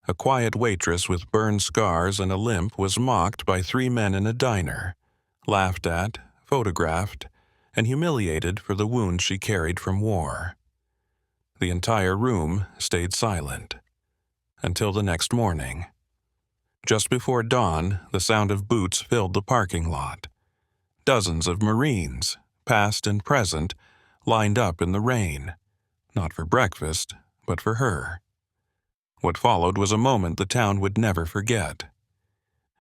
A quiet waitress with burn scars and a limp was mocked by 3 men in a diner, laughed at, photographed, and humiliated for the wound she carried from war. The entire room stayed silent until the next morning. Just before dawn, the sound of boots filled the parking lot. Dozens of Marines, past and present, lined up in the rain, not for breakfast, but for her. What followed was a moment the town would never forget.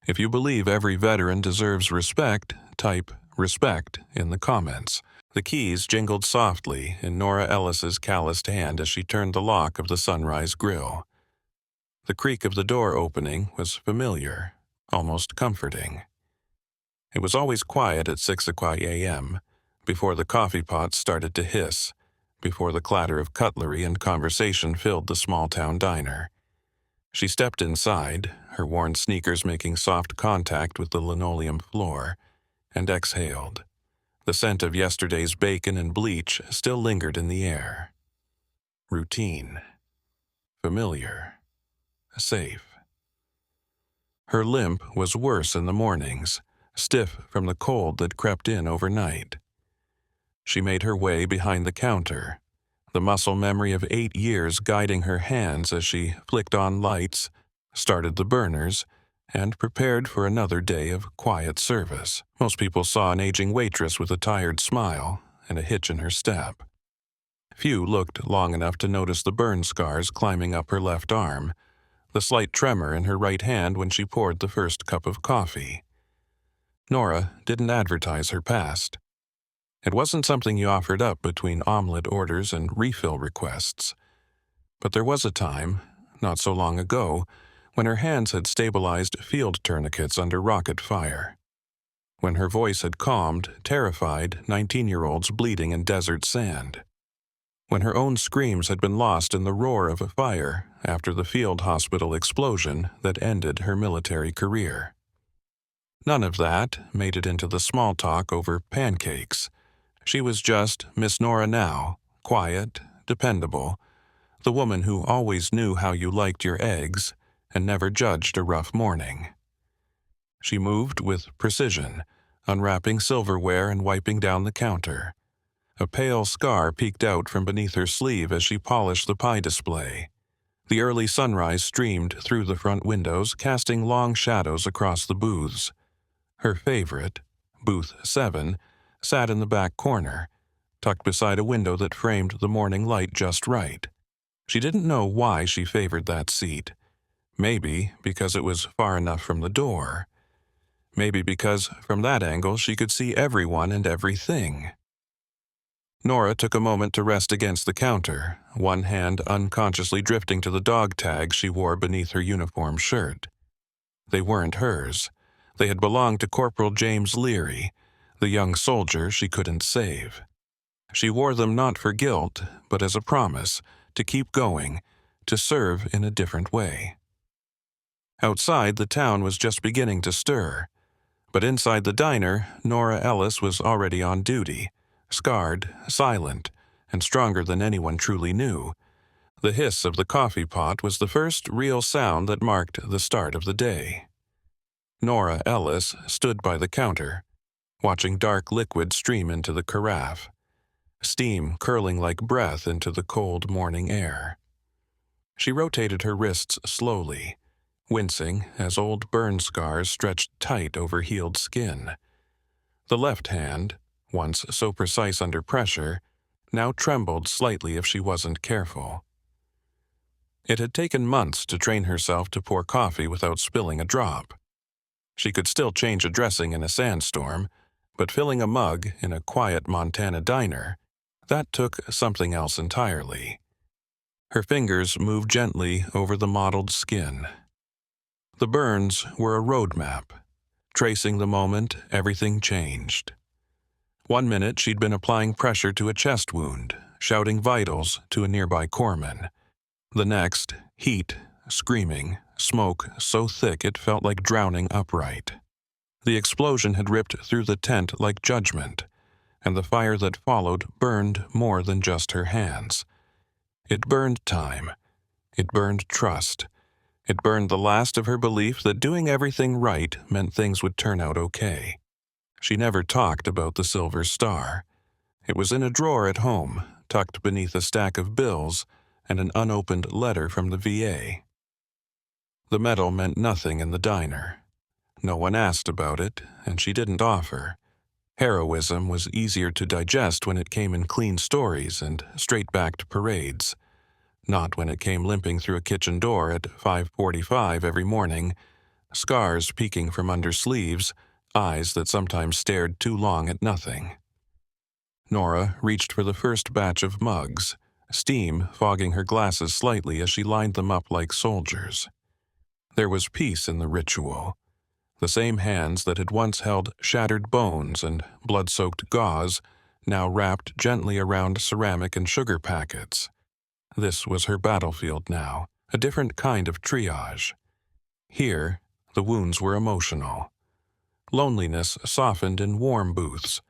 If you believe every veteran deserves respect, type "respect" in the comments. The keys jingled softly in Nora Ellis's calloused hand as she turned the lock of the Sunrise Grill. The creak of the door opening was familiar, almost comforting. It was always quiet at 6 o'clock a.m., before the coffee pots started to hiss, before the clatter of cutlery and conversation filled the small-town diner. She stepped inside, her worn sneakers making soft contact with the linoleum floor, and exhaled. The scent of yesterday's bacon and bleach still lingered in the air. Routine. Familiar. Safe. Her limp was worse in the mornings, stiff from the cold that crept in overnight. She made her way behind the counter, the muscle memory of 8 years guiding her hands as she flicked on lights, started the burners, and prepared for another day of quiet service. Most people saw an aging waitress with a tired smile and a hitch in her step. Few looked long enough to notice the burn scars climbing up her left arm, the slight tremor in her right hand when she poured the first cup of coffee. Nora didn't advertise her past. It wasn't something you offered up between omelet orders and refill requests. But there was a time, not so long ago, when her hands had stabilized field tourniquets under rocket fire. When her voice had calmed terrified 19-year-olds bleeding in desert sand. When her own screams had been lost in the roar of a fire after the field hospital explosion that ended her military career. None of that made it into the small talk over pancakes. She was just Miss Nora now, quiet, dependable, the woman who always knew how you liked your eggs and never judged a rough morning. She moved with precision, unwrapping silverware and wiping down the counter. A pale scar peeked out from beneath her sleeve as she polished the pie display. The early sunrise streamed through the front windows, casting long shadows across the booths. Her favorite, Booth 7, sat in the back corner, tucked beside a window that framed the morning light just right. She didn't know why she favored that seat. Maybe because it was far enough from the door. Maybe because from that angle she could see everyone and everything. Nora took a moment to rest against the counter, one hand unconsciously drifting to the dog tags she wore beneath her uniform shirt. They weren't hers. They had belonged to Corporal James Leary, the young soldier she couldn't save. She wore them not for guilt, but as a promise to keep going, to serve in a different way. Outside, the town was just beginning to stir, but inside the diner, Nora Ellis was already on duty, scarred, silent, and stronger than anyone truly knew. The hiss of the coffee pot was the first real sound that marked the start of the day. Nora Ellis stood by the counter, watching dark liquid stream into the carafe, steam curling like breath into the cold morning air. She rotated her wrists slowly, wincing as old burn scars stretched tight over healed skin. The left hand, once so precise under pressure, now trembled slightly if she wasn't careful. It had taken months to train herself to pour coffee without spilling a drop. She could still change a dressing in a sandstorm, but filling a mug in a quiet Montana diner, that took something else entirely. Her fingers moved gently over the mottled skin. The burns were a roadmap. Tracing the moment, everything changed. 1 minute she'd been applying pressure to a chest wound, shouting vitals to a nearby corpsman. The next, heat, screaming, smoke so thick it felt like drowning upright. The explosion had ripped through the tent like judgment, and the fire that followed burned more than just her hands. It burned time. It burned trust. It burned the last of her belief that doing everything right meant things would turn out okay. She never talked about the silver star. It was in a drawer at home, tucked beneath a stack of bills and an unopened letter from the VA. The medal meant nothing in the diner. No one asked about it, and she didn't offer. Heroism was easier to digest when it came in clean stories and straight-backed parades, not when it came limping through a kitchen door at 5:45 every morning, scars peeking from under sleeves, eyes that sometimes stared too long at nothing. Nora reached for the first batch of mugs, steam fogging her glasses slightly as she lined them up like soldiers. There was peace in the ritual. The same hands that had once held shattered bones and blood-soaked gauze now wrapped gently around ceramic and sugar packets. This was her battlefield now, a different kind of triage. Here, the wounds were emotional. Loneliness softened in warm booths.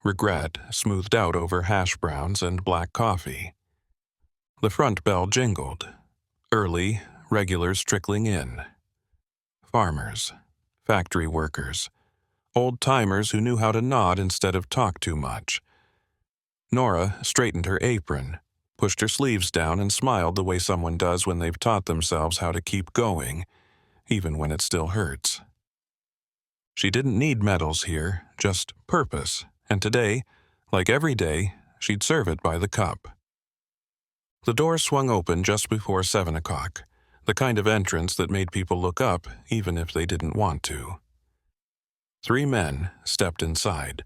Regret smoothed out over hash browns and black coffee. The front bell jingled. Early, regulars trickling in. Farmers, factory workers, old-timers who knew how to nod instead of talk too much. Nora straightened her apron, pushed her sleeves down, and smiled the way someone does when they've taught themselves how to keep going, even when it still hurts. She didn't need medals here, just purpose, and today, like every day, she'd serve it by the cup. The door swung open just before 7 o'clock, the kind of entrance that made people look up even if they didn't want to. 3 men stepped inside,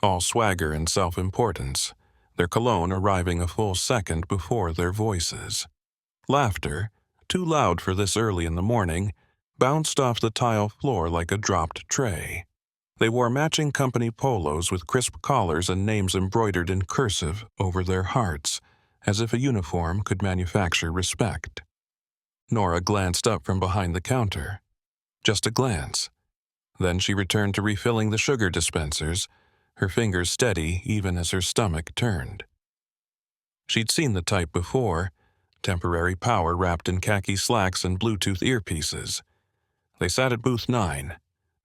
all swagger and self-importance, their cologne arriving a full second before their voices. Laughter, too loud for this early in the morning, bounced off the tile floor like a dropped tray. They wore matching company polos with crisp collars and names embroidered in cursive over their hearts, as if a uniform could manufacture respect. Nora glanced up from behind the counter. Just a glance. Then she returned to refilling the sugar dispensers, her fingers steady even as her stomach turned. She'd seen the type before, temporary power wrapped in khaki slacks and Bluetooth earpieces. They sat at booth 9,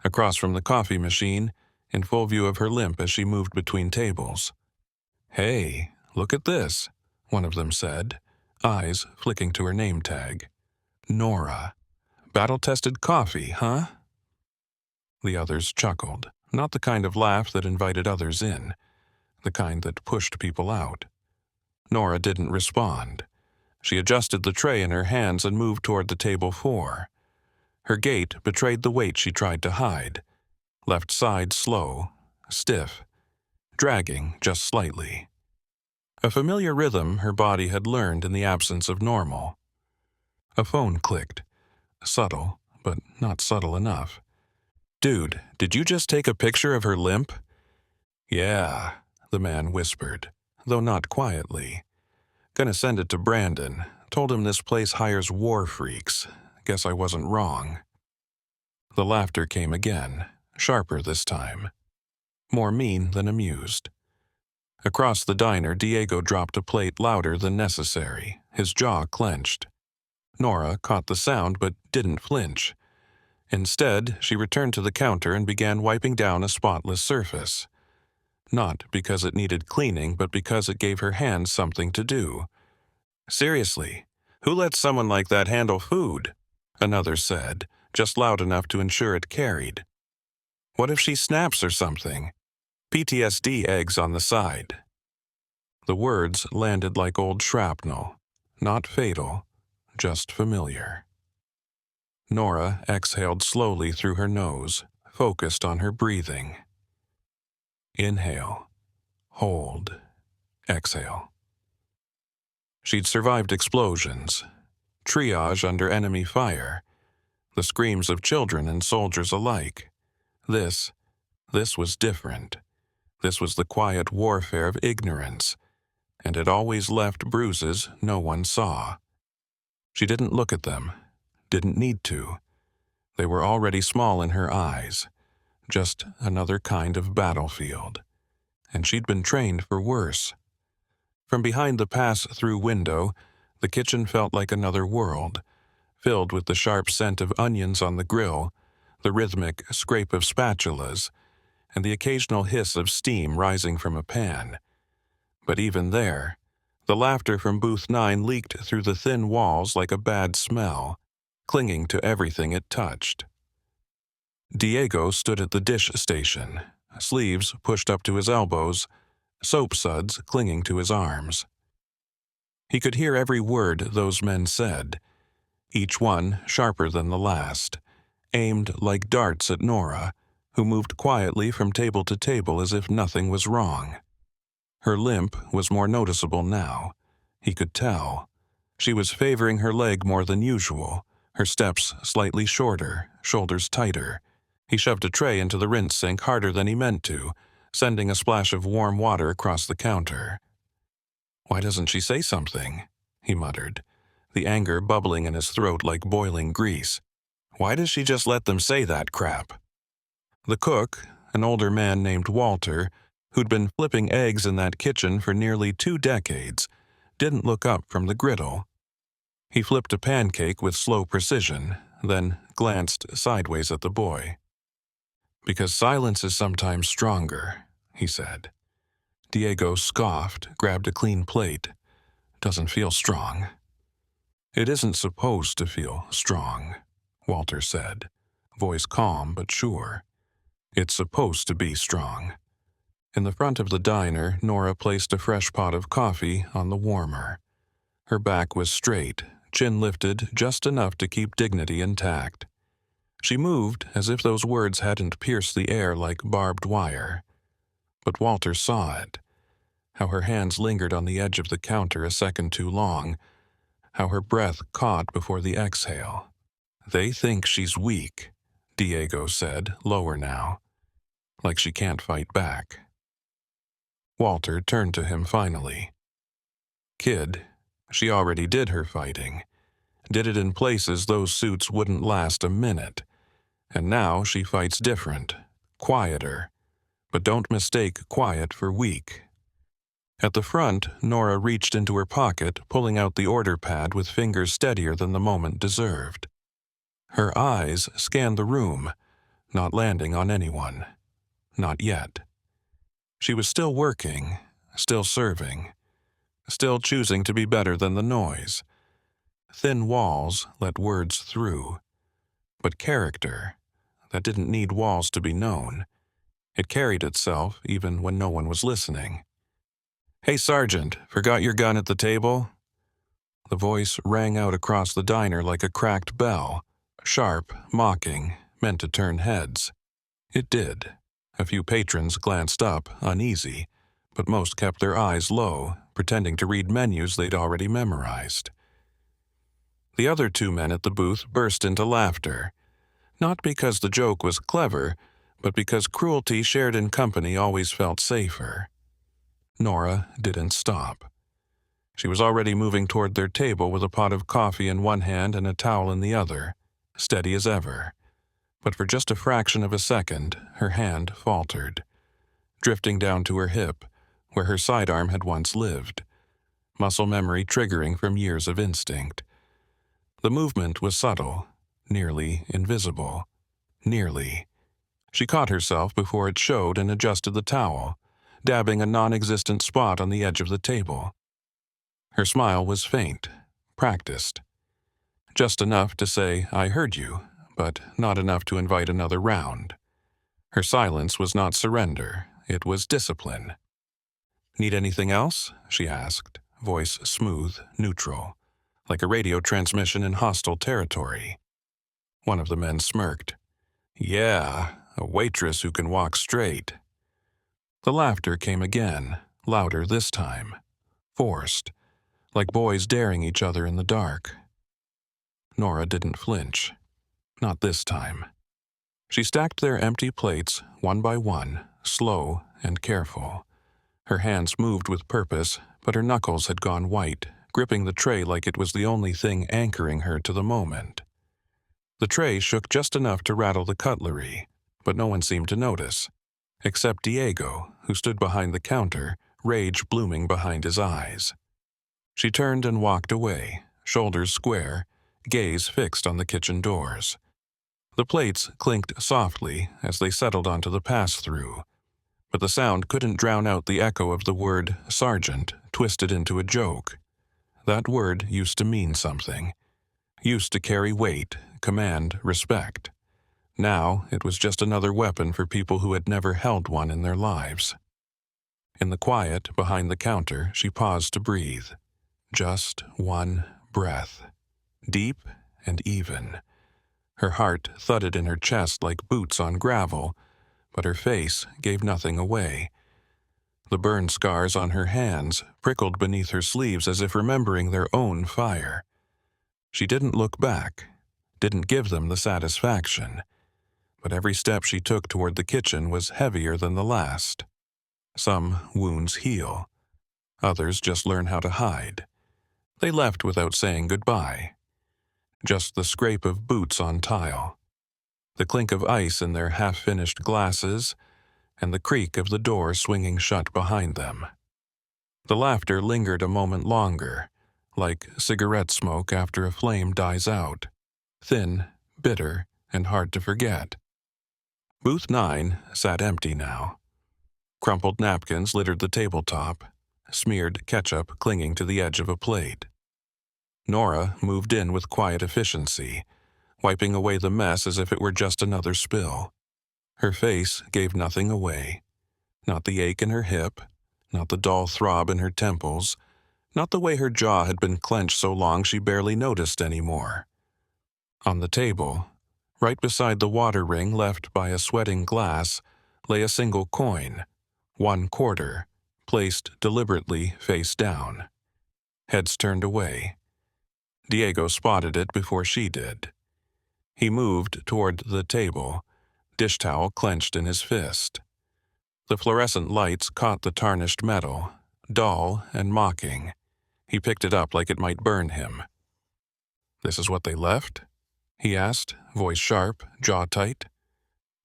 across from the coffee machine, in full view of her limp as she moved between tables. "Hey, look at this," one of them said, eyes flicking to her name tag. "Nora. Battle-tested coffee, huh?" The others chuckled, not the kind of laugh that invited others in, the kind that pushed people out. Nora didn't respond. She adjusted the tray in her hands and moved toward the table 4. Her gait betrayed the weight she tried to hide, left side slow, stiff, dragging just slightly. A familiar rhythm her body had learned in the absence of normal. A phone clicked, subtle, but not subtle enough. "Dude, did you just take a picture of her limp?" "Yeah," the man whispered, though not quietly. "Gonna send it to Brandon. Told him this place hires war freaks. Guess I wasn't wrong." The laughter came again, sharper this time. More mean than amused. Across the diner, Diego dropped a plate louder than necessary, his jaw clenched. Nora caught the sound but didn't flinch. Instead, she returned to the counter and began wiping down a spotless surface. Not because it needed cleaning, but because it gave her hands something to do. "Seriously, who lets someone like that handle food?" another said, just loud enough to ensure it carried. "What if she snaps or something? PTSD eggs on the side." The words landed like old shrapnel, not fatal, just familiar. Nora exhaled slowly through her nose, focused on her breathing. Inhale, hold, exhale. She'd survived explosions, triage under enemy fire, the screams of children and soldiers alike. This was different. This was the quiet warfare of ignorance, and it always left bruises no one saw. She didn't look at them, didn't need to. They were already small in her eyes, just another kind of battlefield. And she'd been trained for worse. From behind the pass-through window, the kitchen felt like another world, filled with the sharp scent of onions on the grill, the rhythmic scrape of spatulas, and the occasional hiss of steam rising from a pan. But even there, the laughter from Booth 9 leaked through the thin walls like a bad smell, clinging to everything it touched. Diego stood at the dish station, sleeves pushed up to his elbows, soap suds clinging to his arms. He could hear every word those men said, each one sharper than the last, aimed like darts at Nora, who moved quietly from table to table as if nothing was wrong. Her limp was more noticeable now. He could tell. She was favoring her leg more than usual, her steps slightly shorter, shoulders tighter. He shoved a tray into the rinse sink harder than he meant to, sending a splash of warm water across the counter. "Why doesn't she say something?" he muttered, the anger bubbling in his throat like boiling grease. "Why does she just let them say that crap?" The cook, an older man named Walter, who'd been flipping eggs in that kitchen for nearly 2 decades, didn't look up from the griddle. He flipped a pancake with slow precision, then glanced sideways at the boy. "Because silence is sometimes stronger," he said. Diego scoffed, grabbed a clean plate. "Doesn't feel strong." "It isn't supposed to feel strong," Walter said, voice calm but sure. "It's supposed to be strong." In the front of the diner, Nora placed a fresh pot of coffee on the warmer. Her back was straight, chin lifted just enough to keep dignity intact. She moved as if those words hadn't pierced the air like barbed wire. But Walter saw it. How her hands lingered on the edge of the counter a second too long. How her breath caught before the exhale. "They think she's weak," Diego said, lower now. "Like she can't fight back." Walter turned to him finally. "Kid, she already did her fighting. Did it in places those suits wouldn't last a minute. And now she fights different, quieter. But don't mistake quiet for weak." At the front, Nora reached into her pocket, pulling out the order pad with fingers steadier than the moment deserved. Her eyes scanned the room, not landing on anyone. Not yet. She was still working, still serving, still choosing to be better than the noise. Thin walls let words through. But character, that didn't need walls to be known. It carried itself even when no one was listening. "Hey, Sergeant, forgot your gun at the table?" The voice rang out across the diner like a cracked bell, sharp, mocking, meant to turn heads. It did. A few patrons glanced up, uneasy, but most kept their eyes low, pretending to read menus they'd already memorized. The other 2 men at the booth burst into laughter, not because the joke was clever, but because cruelty shared in company always felt safer. Nora didn't stop. She was already moving toward their table with a pot of coffee in one hand and a towel in the other, steady as ever. But for just a fraction of a second, her hand faltered, drifting down to her hip, where her sidearm had once lived, muscle memory triggering from years of instinct. The movement was subtle, nearly invisible. Nearly. She caught herself before it showed and adjusted the towel, dabbing a non-existent spot on the edge of the table. Her smile was faint, practiced. Just enough to say, "I heard you," but not enough to invite another round. Her silence was not surrender, it was discipline. "Need anything else?" she asked, voice smooth, neutral, like a radio transmission in hostile territory. One of the men smirked. "Yeah, a waitress who can walk straight." The laughter came again, louder this time. Forced, like boys daring each other in the dark. Nora didn't flinch. Not this time. She stacked their empty plates, one by one, slow and careful. Her hands moved with purpose, but her knuckles had gone white, gripping the tray like it was the only thing anchoring her to the moment. The tray shook just enough to rattle the cutlery, but no one seemed to notice, except Diego, who stood behind the counter, rage blooming behind his eyes. She turned and walked away, shoulders square, gaze fixed on the kitchen doors. The plates clinked softly as they settled onto the pass-through, but the sound couldn't drown out the echo of the word sergeant twisted into a joke. That word used to mean something, used to carry weight, command, respect. Now it was just another weapon for people who had never held one in their lives. In the quiet behind the counter, she paused to breathe. Just one breath, deep and even. Her heart thudded in her chest like boots on gravel, but her face gave nothing away. The burn scars on her hands prickled beneath her sleeves as if remembering their own fire. She didn't look back, didn't give them the satisfaction, but every step she took toward the kitchen was heavier than the last. Some wounds heal, others just learn how to hide. They left without saying goodbye. Just the scrape of boots on tile, the clink of ice in their half-finished glasses, and the creak of the door swinging shut behind them. The laughter lingered a moment longer, like cigarette smoke after a flame dies out, thin, bitter, and hard to forget. Booth 9 sat empty now. Crumpled napkins littered the tabletop, smeared ketchup clinging to the edge of a plate. Nora moved in with quiet efficiency, wiping away the mess as if it were just another spill. Her face gave nothing away. Not the ache in her hip, not the dull throb in her temples, not the way her jaw had been clenched so long she barely noticed anymore. On the table, right beside the water ring left by a sweating glass, lay a single coin, 1 quarter, placed deliberately face down. Heads turned away. Diego spotted it before she did. He moved toward the table, dish towel clenched in his fist. The fluorescent lights caught the tarnished metal, dull and mocking. He picked it up like it might burn him. "This is what they left?" he asked, voice sharp, jaw tight.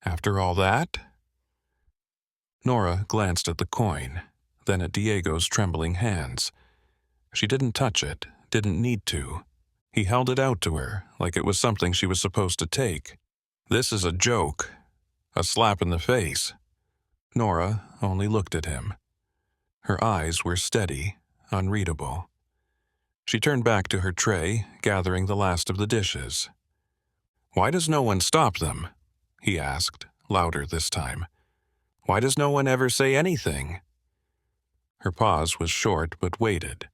"After all that?" Nora glanced at the coin, then at Diego's trembling hands. She didn't touch it, didn't need to. He held it out to her like it was something she was supposed to take. "This is a joke. A slap in the face." Nora only looked at him. Her eyes were steady, unreadable. She turned back to her tray, gathering the last of the dishes. "Why does no one stop them?" he asked, louder this time. "Why does no one ever say anything?" Her pause was short but weighted.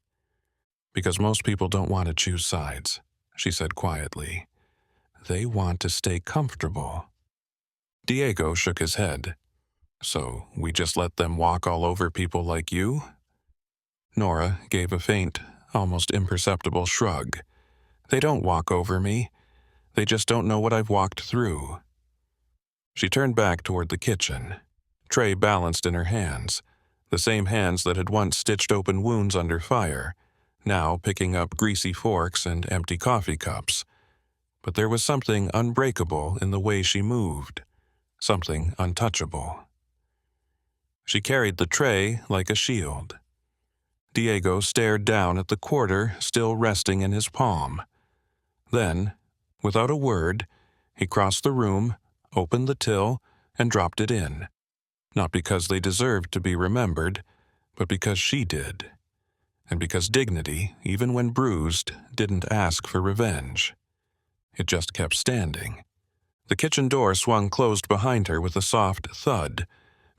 "Because most people don't want to choose sides," she said quietly. "They want to stay comfortable." Diego shook his head. "So we just let them walk all over people like you?" Nora gave a faint, almost imperceptible shrug. "They don't walk over me. They just don't know what I've walked through." She turned back toward the kitchen, tray balanced in her hands, the same hands that had once stitched open wounds under fire, now picking up greasy forks and empty coffee cups. But there was something unbreakable in the way she moved, something untouchable. She carried the tray like a shield. Diego stared down at the quarter still resting in his palm. Then, without a word, he crossed the room, opened the till, and dropped it in. Not because they deserved to be remembered, but because she did. And because dignity, even when bruised, didn't ask for revenge. It just kept standing. The kitchen door swung closed behind her with a soft thud,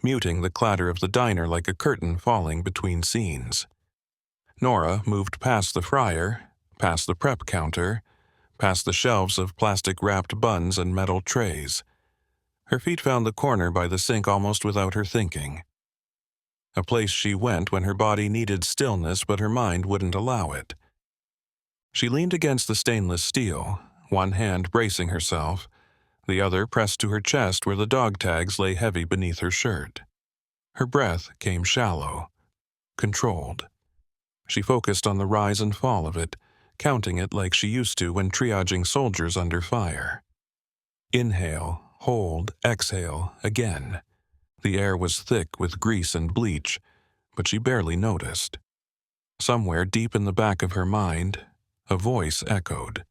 muting the clatter of the diner like a curtain falling between scenes. Nora moved past the fryer, past the prep counter, past the shelves of plastic-wrapped buns and metal trays. Her feet found the corner by the sink almost without her thinking. A place she went when her body needed stillness but her mind wouldn't allow it. She leaned against the stainless steel, one hand bracing herself, the other pressed to her chest where the dog tags lay heavy beneath her shirt. Her breath came shallow, controlled. She focused on the rise and fall of it, counting it like she used to when triaging soldiers under fire. Inhale, hold, exhale, again. The air was thick with grease and bleach, but she barely noticed. Somewhere deep in the back of her mind, a voice echoed.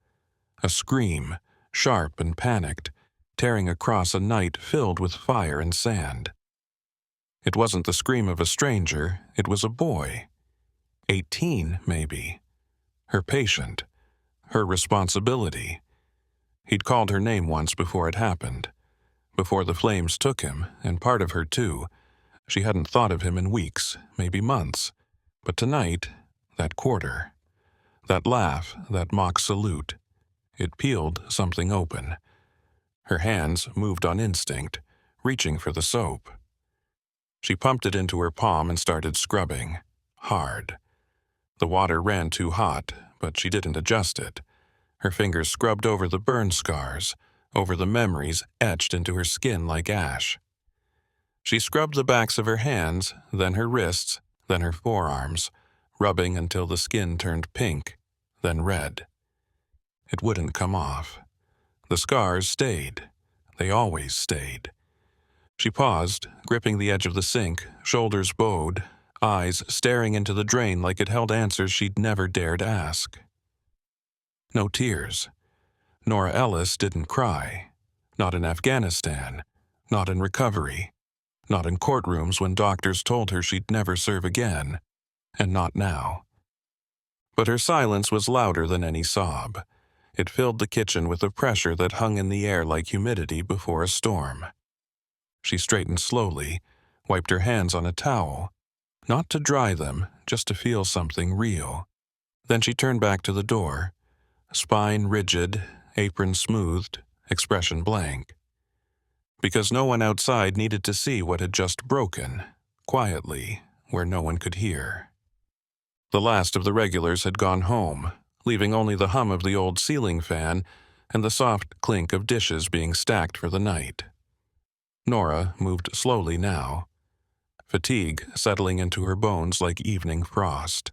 A scream, sharp and panicked, tearing across a night filled with fire and sand. It wasn't the scream of a stranger, it was a boy. 18, maybe. Her patient. Her responsibility. He'd called her name once before it happened. Before the flames took him, and part of her too. She hadn't thought of him in weeks, maybe months. But tonight, that quarter, that laugh, that mock salute, it peeled something open. Her hands moved on instinct, reaching for the soap. She pumped it into her palm and started scrubbing. Hard. The water ran too hot, but she didn't adjust it. Her fingers scrubbed over the burn scars, over the memories etched into her skin like ash. She scrubbed the backs of her hands, then her wrists, then her forearms, rubbing until the skin turned pink, then red. It wouldn't come off. The scars stayed. They always stayed. She paused, gripping the edge of the sink, shoulders bowed, eyes staring into the drain like it held answers she'd never dared ask. No tears. Nora Ellis didn't cry. Not in Afghanistan. Not in recovery. Not in courtrooms when doctors told her she'd never serve again. And not now. But her silence was louder than any sob. It filled the kitchen with a pressure that hung in the air like humidity before a storm. She straightened slowly, wiped her hands on a towel, not to dry them, just to feel something real. Then she turned back to the door, spine rigid, apron smoothed, expression blank. Because no one outside needed to see what had just broken, quietly, where no one could hear. The last of the regulars had gone home, leaving only the hum of the old ceiling fan and the soft clink of dishes being stacked for the night. Nora moved slowly now, fatigue settling into her bones like evening frost.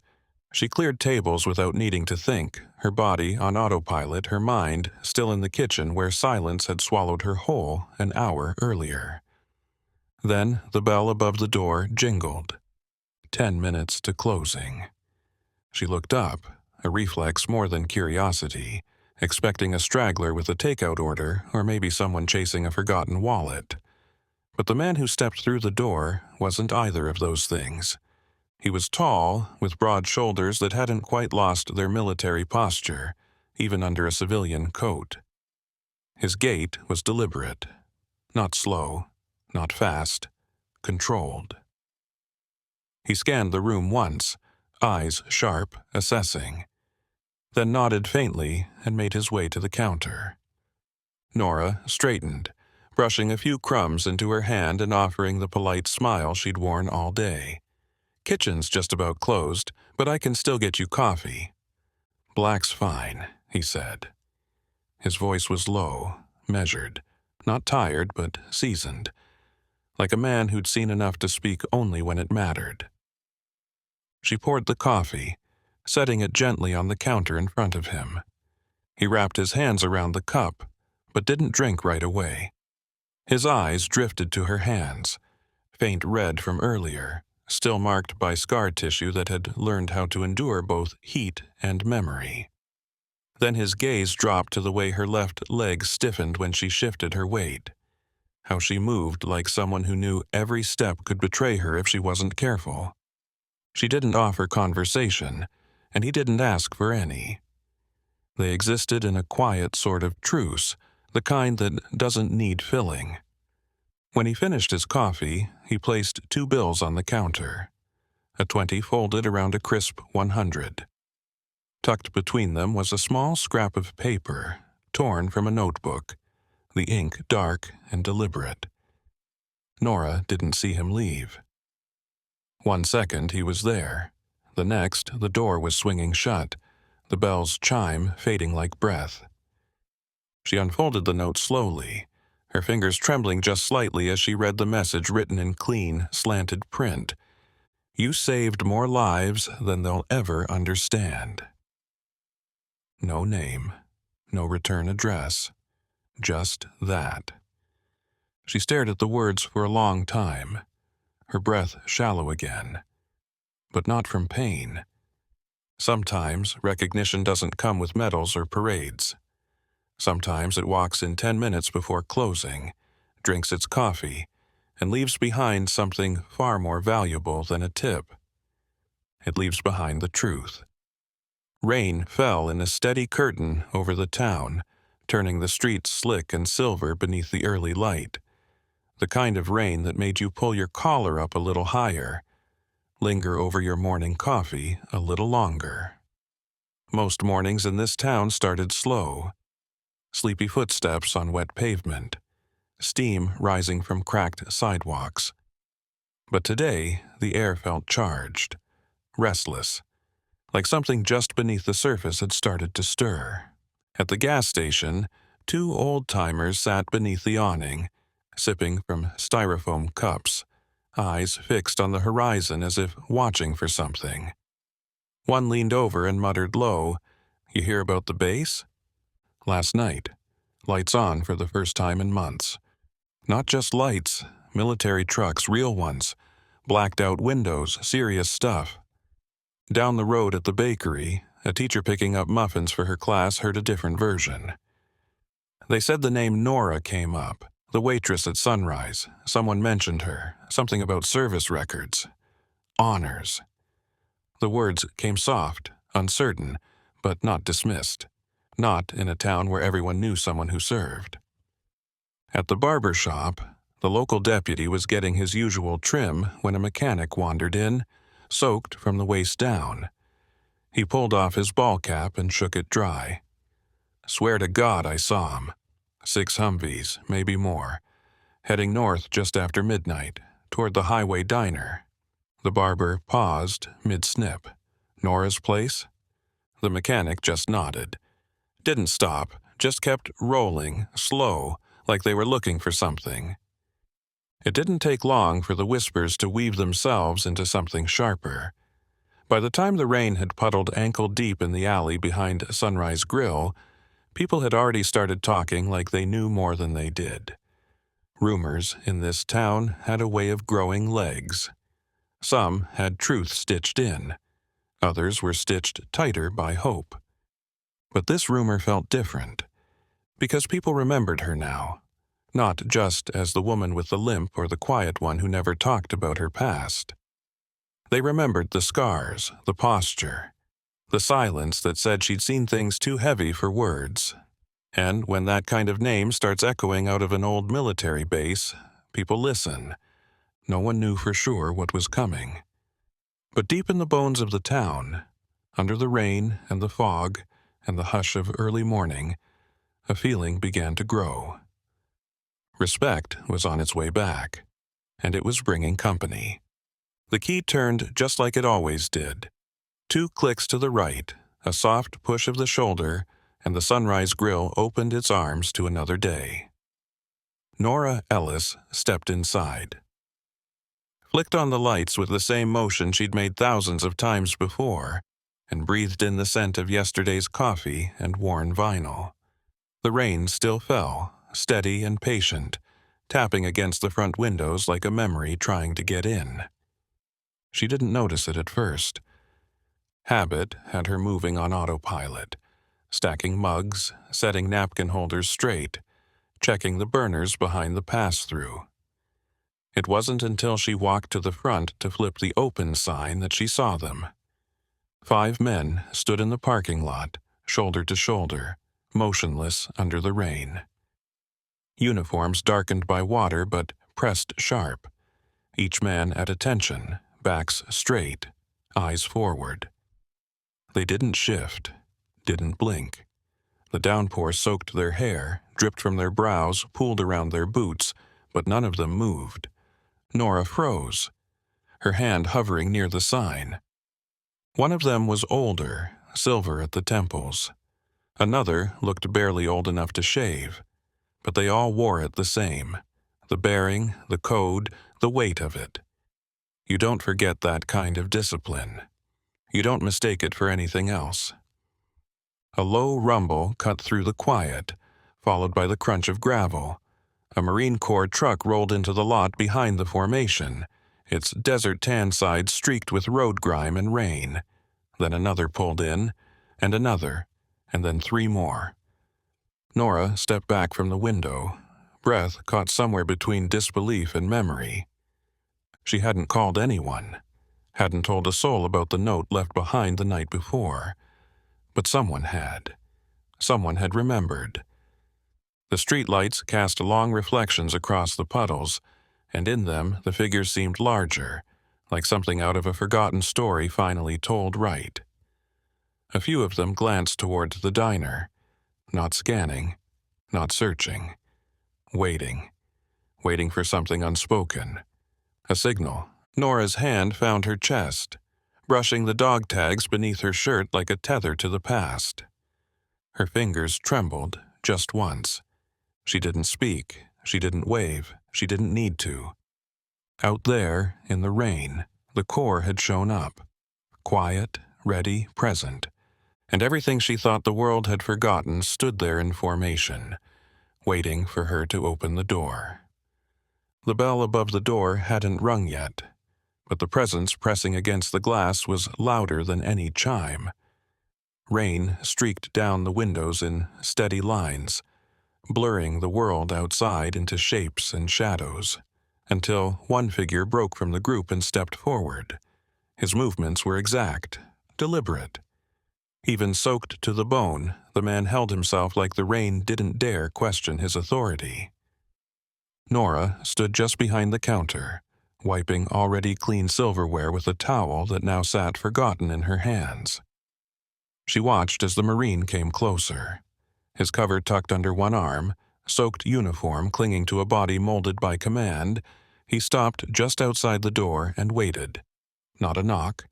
She cleared tables without needing to think, her body on autopilot, her mind still in the kitchen where silence had swallowed her whole an hour earlier. Then the bell above the door jingled. 10 minutes to closing. She looked up, a reflex more than curiosity, expecting a straggler with a takeout order or maybe someone chasing a forgotten wallet. But the man who stepped through the door wasn't either of those things. He was tall, with broad shoulders that hadn't quite lost their military posture, even under a civilian coat. His gait was deliberate. Not slow, not fast, controlled. He scanned the room once, eyes sharp, assessing, then nodded faintly and made his way to the counter. Nora straightened, brushing a few crumbs into her hand and offering the polite smile she'd worn all day. "Kitchen's just about closed, but I can still get you coffee." "Black's fine," he said. His voice was low, measured, not tired but seasoned, like a man who'd seen enough to speak only when it mattered. She poured the coffee, setting it gently on the counter in front of him. He wrapped his hands around the cup, but didn't drink right away. His eyes drifted to her hands, faint red from earlier, still marked by scar tissue that had learned how to endure both heat and memory. Then his gaze dropped to the way her left leg stiffened when she shifted her weight, how she moved like someone who knew every step could betray her if she wasn't careful. She didn't offer conversation, and he didn't ask for any. They existed in a quiet sort of truce, the kind that doesn't need filling. When he finished his coffee, he placed 2 bills on the counter, a 20 folded around a crisp 100. Tucked between them was a small scrap of paper, torn from a notebook, the ink dark and deliberate. Nora didn't see him leave. 1 second he was there. The next, the door was swinging shut, the bell's chime fading like breath. She unfolded the note slowly, her fingers trembling just slightly as she read the message written in clean, slanted print. "You saved more lives than they'll ever understand." No name, no return address, just that. She stared at the words for a long time, her breath shallow again. But not from pain. Sometimes recognition doesn't come with medals or parades. Sometimes it walks in 10 minutes before closing, drinks its coffee, and leaves behind something far more valuable than a tip. It leaves behind the truth. Rain fell in a steady curtain over the town, turning the streets slick and silver beneath the early light. The kind of rain that made you pull your collar up a little higher, linger over your morning coffee a little longer. Most mornings in this town started slow. Sleepy footsteps on wet pavement, steam rising from cracked sidewalks. But today, the air felt charged, restless, like something just beneath the surface had started to stir. At the gas station, two old-timers sat beneath the awning, sipping from styrofoam cups, eyes fixed on the horizon as if watching for something. One leaned over and muttered low, "You hear about the base?" Last night, lights on for the first time in months. Not just lights, military trucks, real ones, blacked-out windows, serious stuff. Down the road at the bakery, a teacher picking up muffins for her class heard a different version. They said the name Nora came up, the waitress at Sunrise. Someone mentioned her, something about service records. Honors. The words came soft, uncertain, but not dismissed. Not in a town where everyone knew someone who served. At the barber shop, the local deputy was getting his usual trim when a mechanic wandered in, soaked from the waist down. He pulled off his ball cap and shook it dry. "Swear to God I saw him. 6 Humvees, maybe more, heading north just after midnight, toward the highway diner." The barber paused mid-snip. "Nora's place?" The mechanic just nodded. Didn't stop, just kept rolling, slow, like they were looking for something. It didn't take long for the whispers to weave themselves into something sharper. By the time the rain had puddled ankle-deep in the alley behind Sunrise Grill, people had already started talking like they knew more than they did. Rumors in this town had a way of growing legs. Some had truth stitched in. Others were stitched tighter by hope. But this rumor felt different, because people remembered her now, not just as the woman with the limp or the quiet one who never talked about her past. They remembered the scars, the posture, the silence that said she'd seen things too heavy for words. And when that kind of name starts echoing out of an old military base, people listen. No one knew for sure what was coming. But deep in the bones of the town, under the rain and the fog and the hush of early morning, a feeling began to grow. Respect was on its way back, and it was bringing company. The key turned just like it always did. 2 clicks to the right, a soft push of the shoulder, and the Sunrise Grill opened its arms to another day. Nora Ellis stepped inside. Flicked on the lights with the same motion she'd made thousands of times before, and breathed in the scent of yesterday's coffee and worn vinyl. The rain still fell, steady and patient, tapping against the front windows like a memory trying to get in. She didn't notice it at first. Habit had her moving on autopilot, stacking mugs, setting napkin holders straight, checking the burners behind the pass-through. It wasn't until she walked to the front to flip the open sign that she saw them. 5 men stood in the parking lot, shoulder to shoulder, motionless under the rain. Uniforms darkened by water but pressed sharp. Each man at attention, backs straight, eyes forward. They didn't shift, didn't blink. The downpour soaked their hair, dripped from their brows, pooled around their boots, but none of them moved. Nora froze, her hand hovering near the sign. One of them was older, silver at the temples. Another looked barely old enough to shave, but they all wore it the same. The bearing, the code, the weight of it. You don't forget that kind of discipline. You don't mistake it for anything else. A low rumble cut through the quiet, followed by the crunch of gravel. A Marine Corps truck rolled into the lot behind the formation, its desert tan side streaked with road grime and rain. Then another pulled in, and then 3 more. Nora stepped back from the window, breath caught somewhere between disbelief and memory. She hadn't called anyone, hadn't told a soul about the note left behind the night before. But someone had. Someone had remembered. The streetlights cast long reflections across the puddles, and in them the figures seemed larger, like something out of a forgotten story finally told right. A few of them glanced towards the diner, not scanning, not searching, waiting for something unspoken. A signal. Nora's hand found her chest, brushing the dog tags beneath her shirt like a tether to the past. Her fingers trembled just once. She didn't speak, she didn't wave, she didn't need to. Out there, in the rain, the core had shown up. Quiet, ready, present. And everything she thought the world had forgotten stood there in formation, waiting for her to open the door. The bell above the door hadn't rung yet, but the presence pressing against the glass was louder than any chime. Rain streaked down the windows in steady lines, blurring the world outside into shapes and shadows, until one figure broke from the group and stepped forward. His movements were exact, deliberate. Even soaked to the bone, the man held himself like the rain didn't dare question his authority. Nora stood just behind the counter, wiping already clean silverware with a towel that now sat forgotten in her hands. She watched as the Marine came closer. His cover tucked under one arm, soaked uniform clinging to a body molded by command, he stopped just outside the door and waited. Not a knock,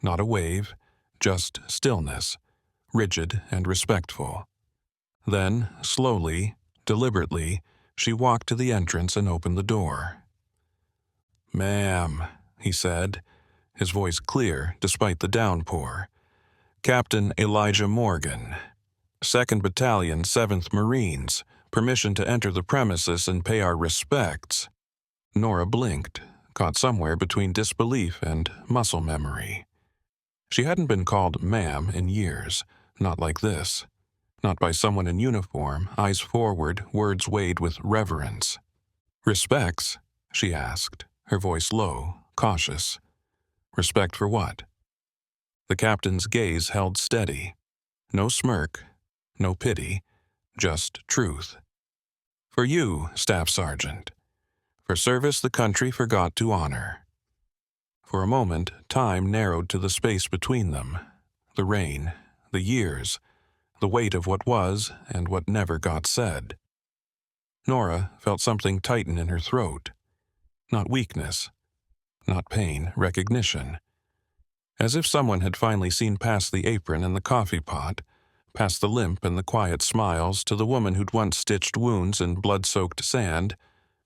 not a wave, just stillness, rigid and respectful. Then, slowly, deliberately, she walked to the entrance and opened the door. "Ma'am," he said, his voice clear despite the downpour. "Captain Elijah Morgan, 2nd Battalion, 7th Marines, permission to enter the premises and pay our respects." Nora blinked, caught somewhere between disbelief and muscle memory. She hadn't been called ma'am in years, not like this. Not by someone in uniform, eyes forward, words weighed with reverence. "Respects?" she asked, her voice low, cautious. "Respect for what?" The captain's gaze held steady. No smirk, no pity, just truth. "For you, Staff Sergeant. For service the country forgot to honor." For a moment, time narrowed to the space between them. The rain, the years, the weight of what was and what never got said. Nora felt something tighten in her throat. Not weakness, not pain, recognition. As if someone had finally seen past the apron and the coffee pot, past the limp and the quiet smiles to the woman who'd once stitched wounds in blood-soaked sand,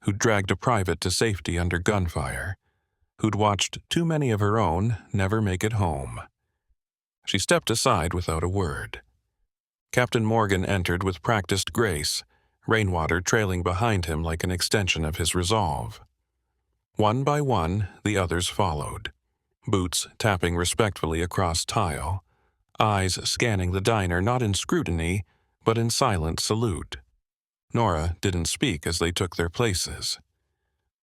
who'd dragged a private to safety under gunfire, who'd watched too many of her own never make it home. She stepped aside without a word. Captain Morgan entered with practiced grace, rainwater trailing behind him like an extension of his resolve. One by one, the others followed, boots tapping respectfully across tile, eyes scanning the diner not in scrutiny, but in silent salute. Nora didn't speak as they took their places,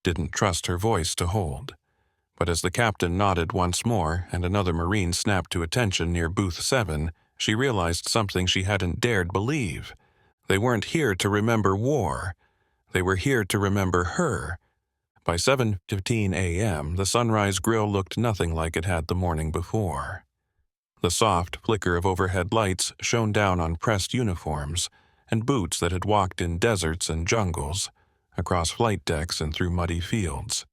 didn't trust her voice to hold. But as the captain nodded once more and another Marine snapped to attention near Booth 7, she realized something she hadn't dared believe. They weren't here to remember war. They were here to remember her. By 7:15 a.m., the Sunrise Grill looked nothing like it had the morning before. The soft flicker of overhead lights shone down on pressed uniforms and boots that had walked in deserts and jungles, across flight decks and through muddy fields.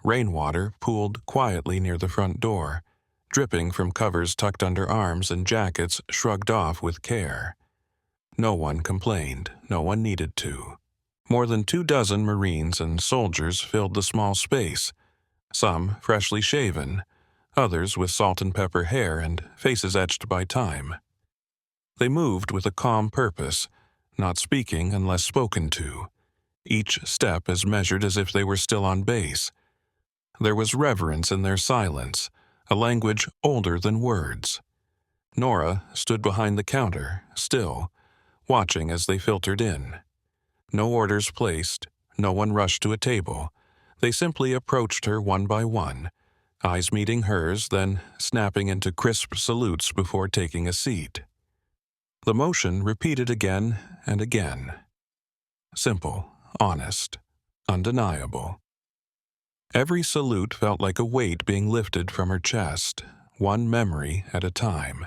Rainwater pooled quietly near the front door, dripping from covers tucked under arms and jackets shrugged off with care. No one complained, no one needed to. More than 24 Marines and soldiers filled the small space, some freshly shaven, others with salt and pepper hair and faces etched by time. They moved with a calm purpose, not speaking unless spoken to, each step as measured as if they were still on base. There was reverence in their silence, a language older than words. Nora stood behind the counter, still, watching as they filtered in. No orders placed, no one rushed to a table. They simply approached her one by one, eyes meeting hers, then snapping into crisp salutes before taking a seat. The motion repeated again and again. Simple, honest, undeniable. Every salute felt like a weight being lifted from her chest, one memory at a time.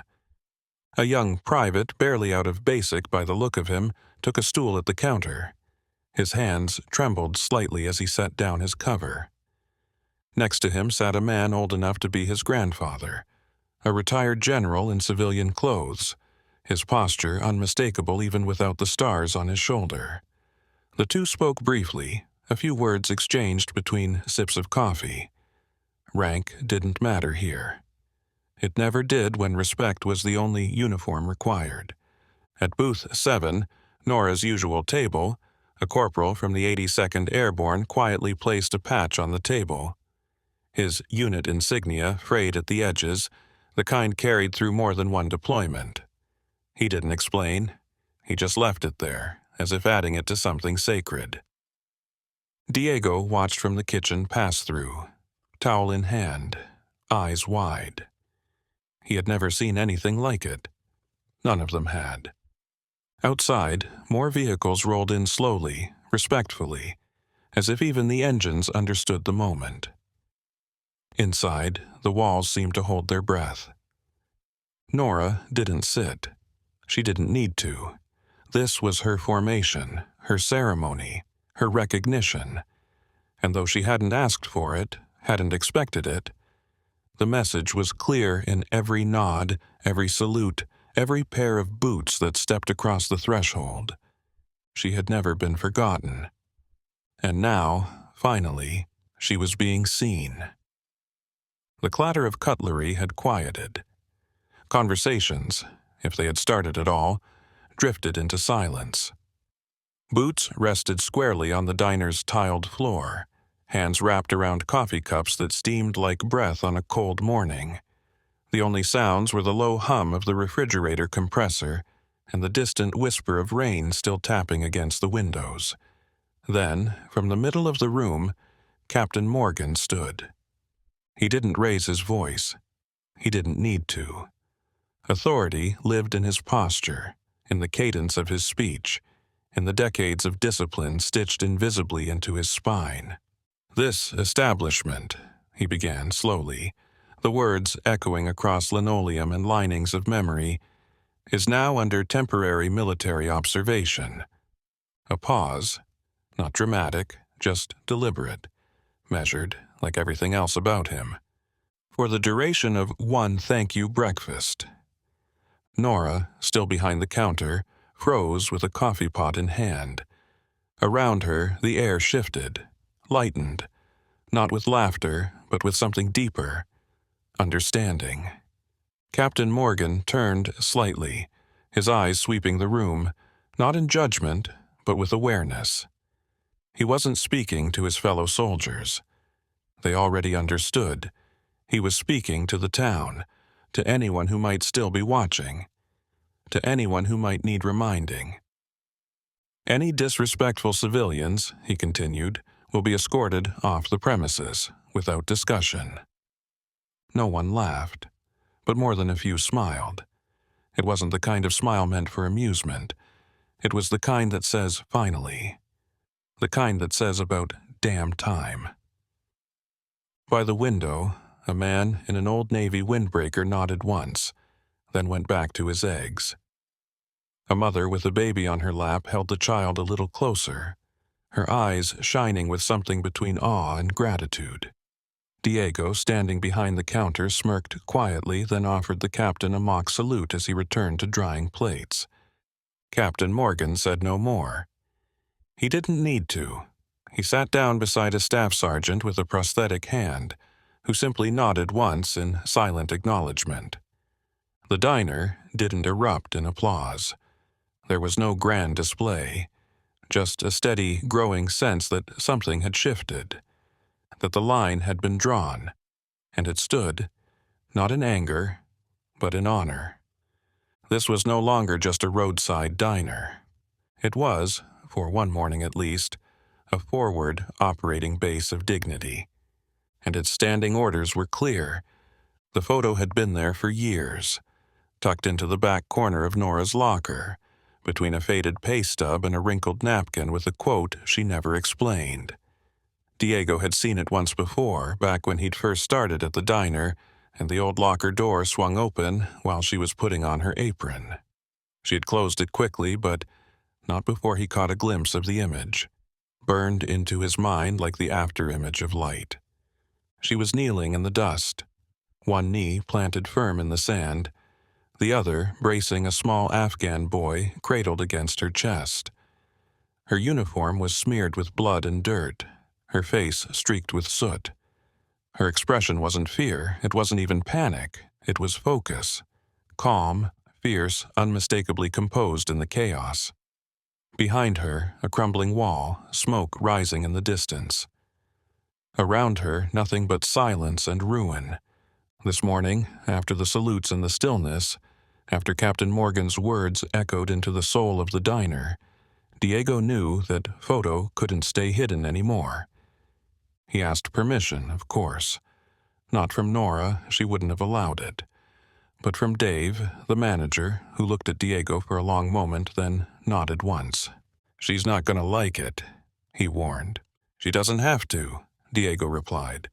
A young private, barely out of basic by the look of him, took a stool at the counter. His hands trembled slightly as he set down his cover. Next to him sat a man old enough to be his grandfather, a retired general in civilian clothes, his posture unmistakable even without the stars on his shoulder. The two spoke briefly, a few words exchanged between sips of coffee. Rank didn't matter here. It never did when respect was the only uniform required. At booth 7, Nora's usual table, a corporal from the 82nd Airborne quietly placed a patch on the table. His unit insignia frayed at the edges, the kind carried through more than one deployment. He didn't explain. He just left it there, as if adding it to something sacred. Diego watched from the kitchen pass-through, towel in hand, eyes wide. He had never seen anything like it. None of them had. Outside, more vehicles rolled in slowly, respectfully, as if even the engines understood the moment. Inside, the walls seemed to hold their breath. Nora didn't sit. She didn't need to. This was her formation, her ceremony, her recognition. And though she hadn't asked for it, hadn't expected it, the message was clear in every nod, every salute, every pair of boots that stepped across the threshold. She had never been forgotten. And now, finally, she was being seen. The clatter of cutlery had quieted. Conversations, if they had started at all, drifted into silence. Boots rested squarely on the diner's tiled floor, hands wrapped around coffee cups that steamed like breath on a cold morning. The only sounds were the low hum of the refrigerator compressor and the distant whisper of rain still tapping against the windows. Then, from the middle of the room, Captain Morgan stood. He didn't raise his voice. He didn't need to. Authority lived in his posture, in the cadence of his speech, in the decades of discipline stitched invisibly into his spine. "This establishment," he began slowly, the words echoing across linoleum and linings of memory, "is now under temporary military observation." A pause, not dramatic, just deliberate, measured like everything else about him. For the duration of one thank-you breakfast. Nora, still behind the counter, froze with a coffee pot in hand. Around her, the air shifted, lightened, not with laughter, but with something deeper, understanding. Captain Morgan turned slightly, his eyes sweeping the room, not in judgment, but with awareness. He wasn't speaking to his fellow soldiers. They already understood. He was speaking to the town, to anyone who might still be watching, to anyone who might need reminding. "Any disrespectful civilians," he continued, "will be escorted off the premises, without discussion." No one laughed, but more than a few smiled. It wasn't the kind of smile meant for amusement. It was the kind that says, finally. The kind that says about damn time. By the window, a man in an Old Navy windbreaker nodded once, then went back to his eggs. A mother with a baby on her lap held the child a little closer, her eyes shining with something between awe and gratitude. Diego, standing behind the counter, smirked quietly, then offered the captain a mock salute as he returned to drying plates. Captain Morgan said no more. He didn't need to. He sat down beside a staff sergeant with a prosthetic hand, who simply nodded once in silent acknowledgement. The diner didn't erupt in applause. There was no grand display, just a steady, growing sense that something had shifted, that the line had been drawn, and it stood, not in anger, but in honor. This was no longer just a roadside diner. It was, for one morning at least, a forward operating base of dignity. And its standing orders were clear. The photo had been there for years, tucked into the back corner of Nora's locker, between a faded pay stub and a wrinkled napkin with a quote she never explained. Diego had seen it once before, back when he'd first started at the diner, and the old locker door swung open while she was putting on her apron. She had closed it quickly, but not before he caught a glimpse of the image, burned into his mind like the after-image of light. She was kneeling in the dust, one knee planted firm in the sand, the other bracing a small Afghan boy cradled against her chest. Her uniform was smeared with blood and dirt, her face streaked with soot. Her expression wasn't fear, it wasn't even panic, it was focus. Calm, fierce, unmistakably composed in the chaos. Behind her, a crumbling wall, smoke rising in the distance. Around her, nothing but silence and ruin. This morning, after the salutes and the stillness, after Captain Morgan's words echoed into the soul of the diner, Diego knew that photo couldn't stay hidden anymore. He asked permission, of course. Not from Nora, she wouldn't have allowed it. But from Dave, the manager, who looked at Diego for a long moment, then nodded once. "She's not going to like it," he warned. "She doesn't have to," Diego replied.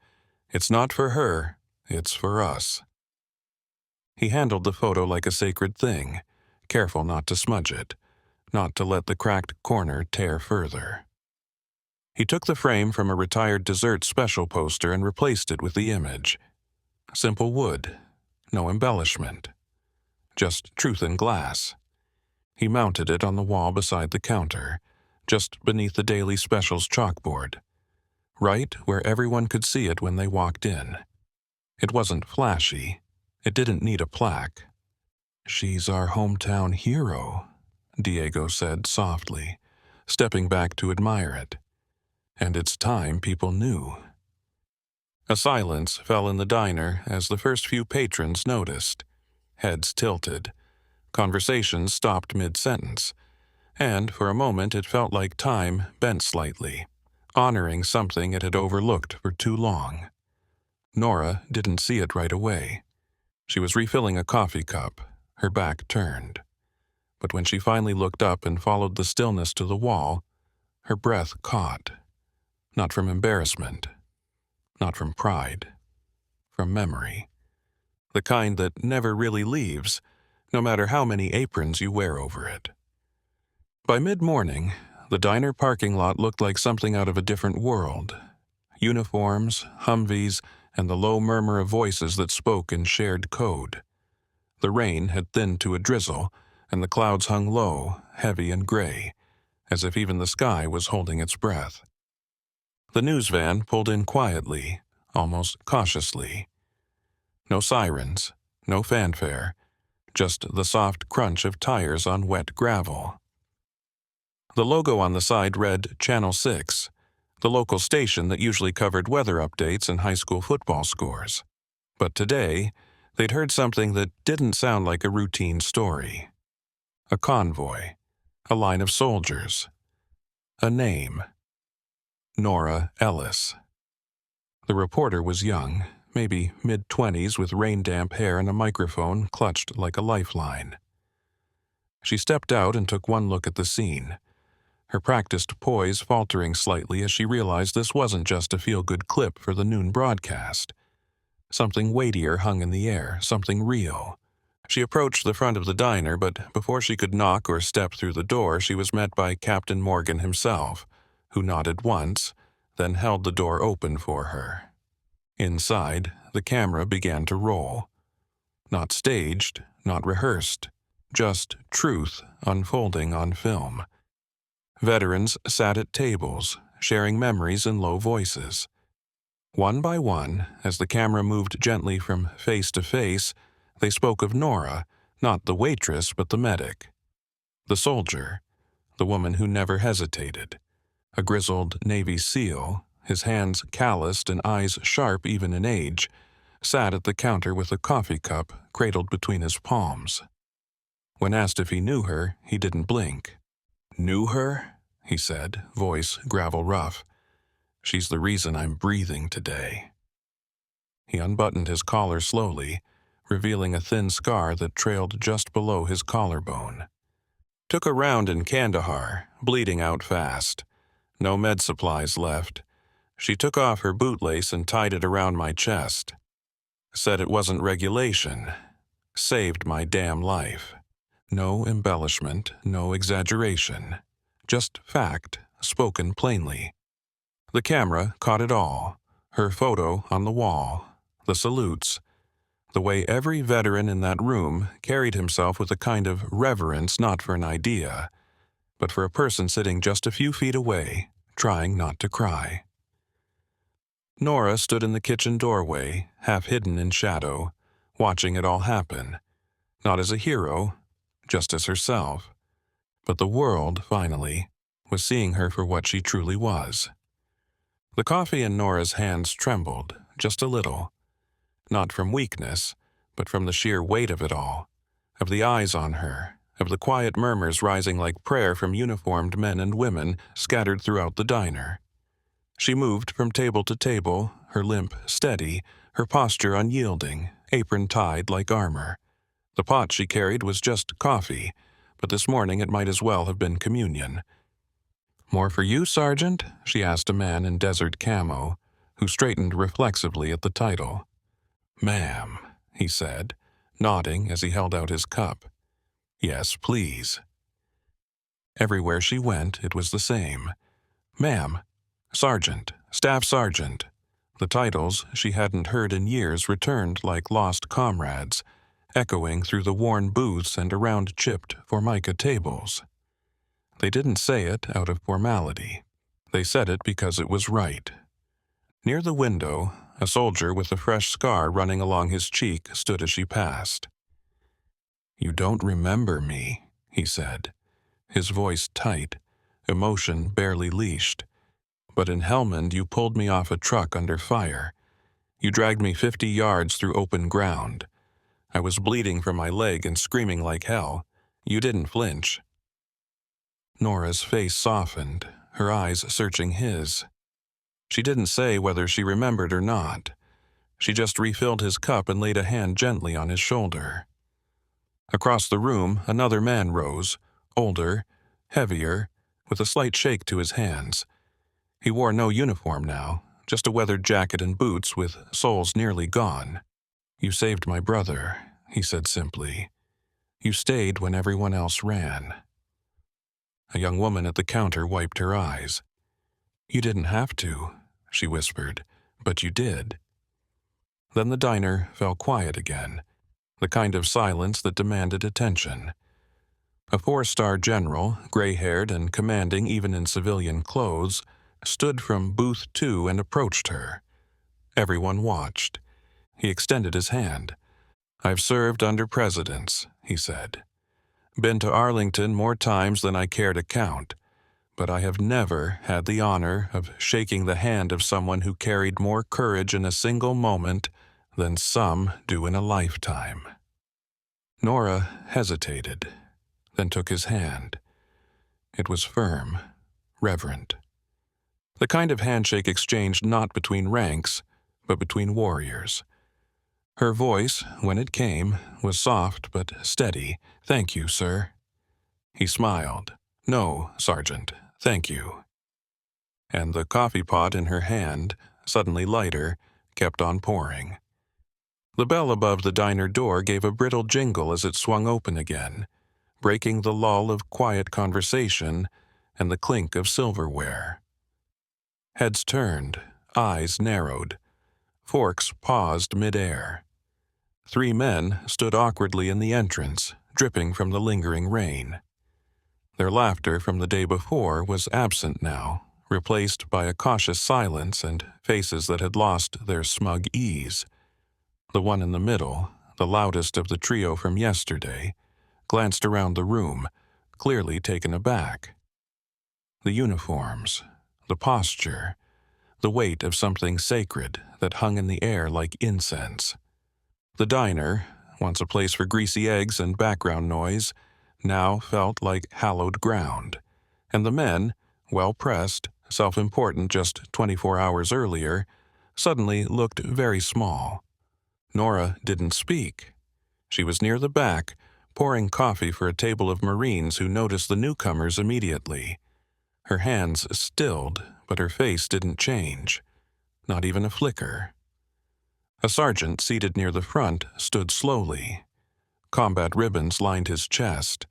"It's not for her, it's for us." He handled the photo like a sacred thing, careful not to smudge it, not to let the cracked corner tear further. He took the frame from a retired dessert special poster and replaced it with the image. Simple wood, no embellishment, just truth in glass. He mounted it on the wall beside the counter, just beneath the daily specials chalkboard, right where everyone could see it when they walked in. It wasn't flashy. It didn't need a plaque. "She's our hometown hero," Diego said softly, stepping back to admire it. And it's time people knew. A silence fell in the diner as the first few patrons noticed. Heads tilted. Conversations stopped mid-sentence. And for a moment it felt like time bent slightly, honoring something it had overlooked for too long. Nora didn't see it right away. She was refilling a coffee cup, her back turned. But when she finally looked up and followed the stillness to the wall, her breath caught. Not from embarrassment, not from pride, from memory. The kind that never really leaves, no matter how many aprons you wear over it. By mid-morning, the diner parking lot looked like something out of a different world. Uniforms, Humvees, and the low murmur of voices that spoke in shared code. The rain had thinned to a drizzle, and the clouds hung low, heavy and gray, as if even the sky was holding its breath. The news van pulled in quietly, almost cautiously. No sirens, no fanfare, just the soft crunch of tires on wet gravel. The logo on the side read Channel 6, the local station that usually covered weather updates and high school football scores. But today, they'd heard something that didn't sound like a routine story. A convoy, a line of soldiers, a name. Nora Ellis. The reporter was young, maybe mid-20s with rain-damp hair and a microphone clutched like a lifeline. She stepped out and took one look at the scene, her practiced poise faltering slightly as she realized this wasn't just a feel-good clip for the noon broadcast. Something weightier hung in the air, something real. She approached the front of the diner, but before she could knock or step through the door, she was met by Captain Morgan himself, who nodded once, then held the door open for her. Inside, the camera began to roll. Not staged, not rehearsed, just truth unfolding on film. Veterans sat at tables, sharing memories in low voices. One by one, as the camera moved gently from face to face, they spoke of Nora, not the waitress but the medic. The soldier, the woman who never hesitated. A grizzled Navy SEAL, his hands calloused and eyes sharp even in age, sat at the counter with a coffee cup cradled between his palms. When asked if he knew her, he didn't blink. "Knew her?" he said, voice gravel rough. "She's the reason I'm breathing today." He unbuttoned his collar slowly, revealing a thin scar that trailed just below his collarbone. "Took a round in Kandahar, bleeding out fast. No med supplies left. She took off her bootlace and tied it around my chest. Said it wasn't regulation. Saved my damn life. No embellishment, no exaggeration. Just fact, spoken plainly. The camera caught it all. Her photo on the wall. The salutes. The way every veteran in that room carried himself with a kind of reverence not for an idea, but for a person sitting just a few feet away, trying not to cry." Nora stood in the kitchen doorway, half hidden in shadow, watching it all happen. Not as a hero, just as herself. But the world, finally, was seeing her for what she truly was. The coffee in Nora's hands trembled, just a little. Not from weakness, but from the sheer weight of it all, of the eyes on her, of the quiet murmurs rising like prayer from uniformed men and women scattered throughout the diner. She moved from table to table, her limp steady, her posture unyielding, apron tied like armor. The pot she carried was just coffee, but this morning it might as well have been communion. "More for you, Sergeant?" she asked a man in desert camo, who straightened reflexively at the title. "Ma'am," he said, nodding as he held out his cup. "Yes, please." Everywhere she went, it was the same. "Ma'am," "Sergeant," "Staff Sergeant." The titles she hadn't heard in years returned like lost comrades, echoing through the worn booths and around chipped Formica tables. They didn't say it out of formality. They said it because it was right. Near the window, a soldier with a fresh scar running along his cheek stood as she passed. "You don't remember me," he said, his voice tight, emotion barely leashed. "But in Helmand you pulled me off a truck under fire. You dragged me 50 yards through open ground. I was bleeding from my leg and screaming like hell. You didn't flinch." Nora's face softened, her eyes searching his. She didn't say whether she remembered or not. She just refilled his cup and laid a hand gently on his shoulder. Across the room, another man rose, older, heavier, with a slight shake to his hands. He wore no uniform now, just a weathered jacket and boots with soles nearly gone. "You saved my brother," he said simply. "You stayed when everyone else ran." A young woman at the counter wiped her eyes. "You didn't have to," she whispered, "but you did." Then the diner fell quiet again, the kind of silence that demanded attention. A 4-star general, gray-haired and commanding even in civilian clothes, stood from booth 2 and approached her. Everyone watched. He extended his hand. "I've served under presidents," he said. "Been to Arlington more times than I care to count, but I have never had the honor of shaking the hand of someone who carried more courage in a single moment than some do in a lifetime." Nora hesitated, then took his hand. It was firm, reverent. The kind of handshake exchanged not between ranks, but between warriors. Her voice, when it came, was soft but steady. "Thank you, sir." He smiled. "No, Sergeant, thank you." And the coffee pot in her hand, suddenly lighter, kept on pouring. The bell above the diner door gave a brittle jingle as it swung open again, breaking the lull of quiet conversation and the clink of silverware. Heads turned, eyes narrowed. Forks paused midair. 3 men stood awkwardly in the entrance, dripping from the lingering rain. Their laughter from the day before was absent now, replaced by a cautious silence and faces that had lost their smug ease. The one in the middle, the loudest of the trio from yesterday, glanced around the room, clearly taken aback. The uniforms, the posture, the weight of something sacred that hung in the air like incense. The diner, once a place for greasy eggs and background noise, now felt like hallowed ground, and the men, well-pressed, self-important just 24 hours earlier, suddenly looked very small. Nora didn't speak. She was near the back, pouring coffee for a table of Marines who noticed the newcomers immediately. Her hands stilled, but her face didn't change. Not even a flicker. A sergeant seated near the front stood slowly. Combat ribbons lined his chest,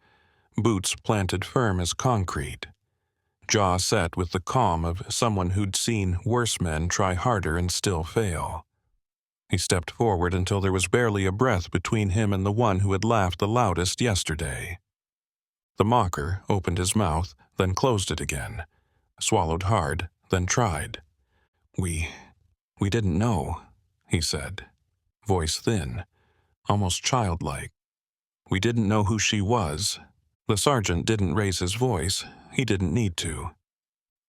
boots planted firm as concrete, jaw set with the calm of someone who'd seen worse men try harder and still fail. He stepped forward until there was barely a breath between him and the one who had laughed the loudest yesterday. The mocker opened his mouth, then closed it again, swallowed hard, then tried. We didn't know," he said, voice thin, almost childlike. "We didn't know who she was." The sergeant didn't raise his voice. He didn't need to.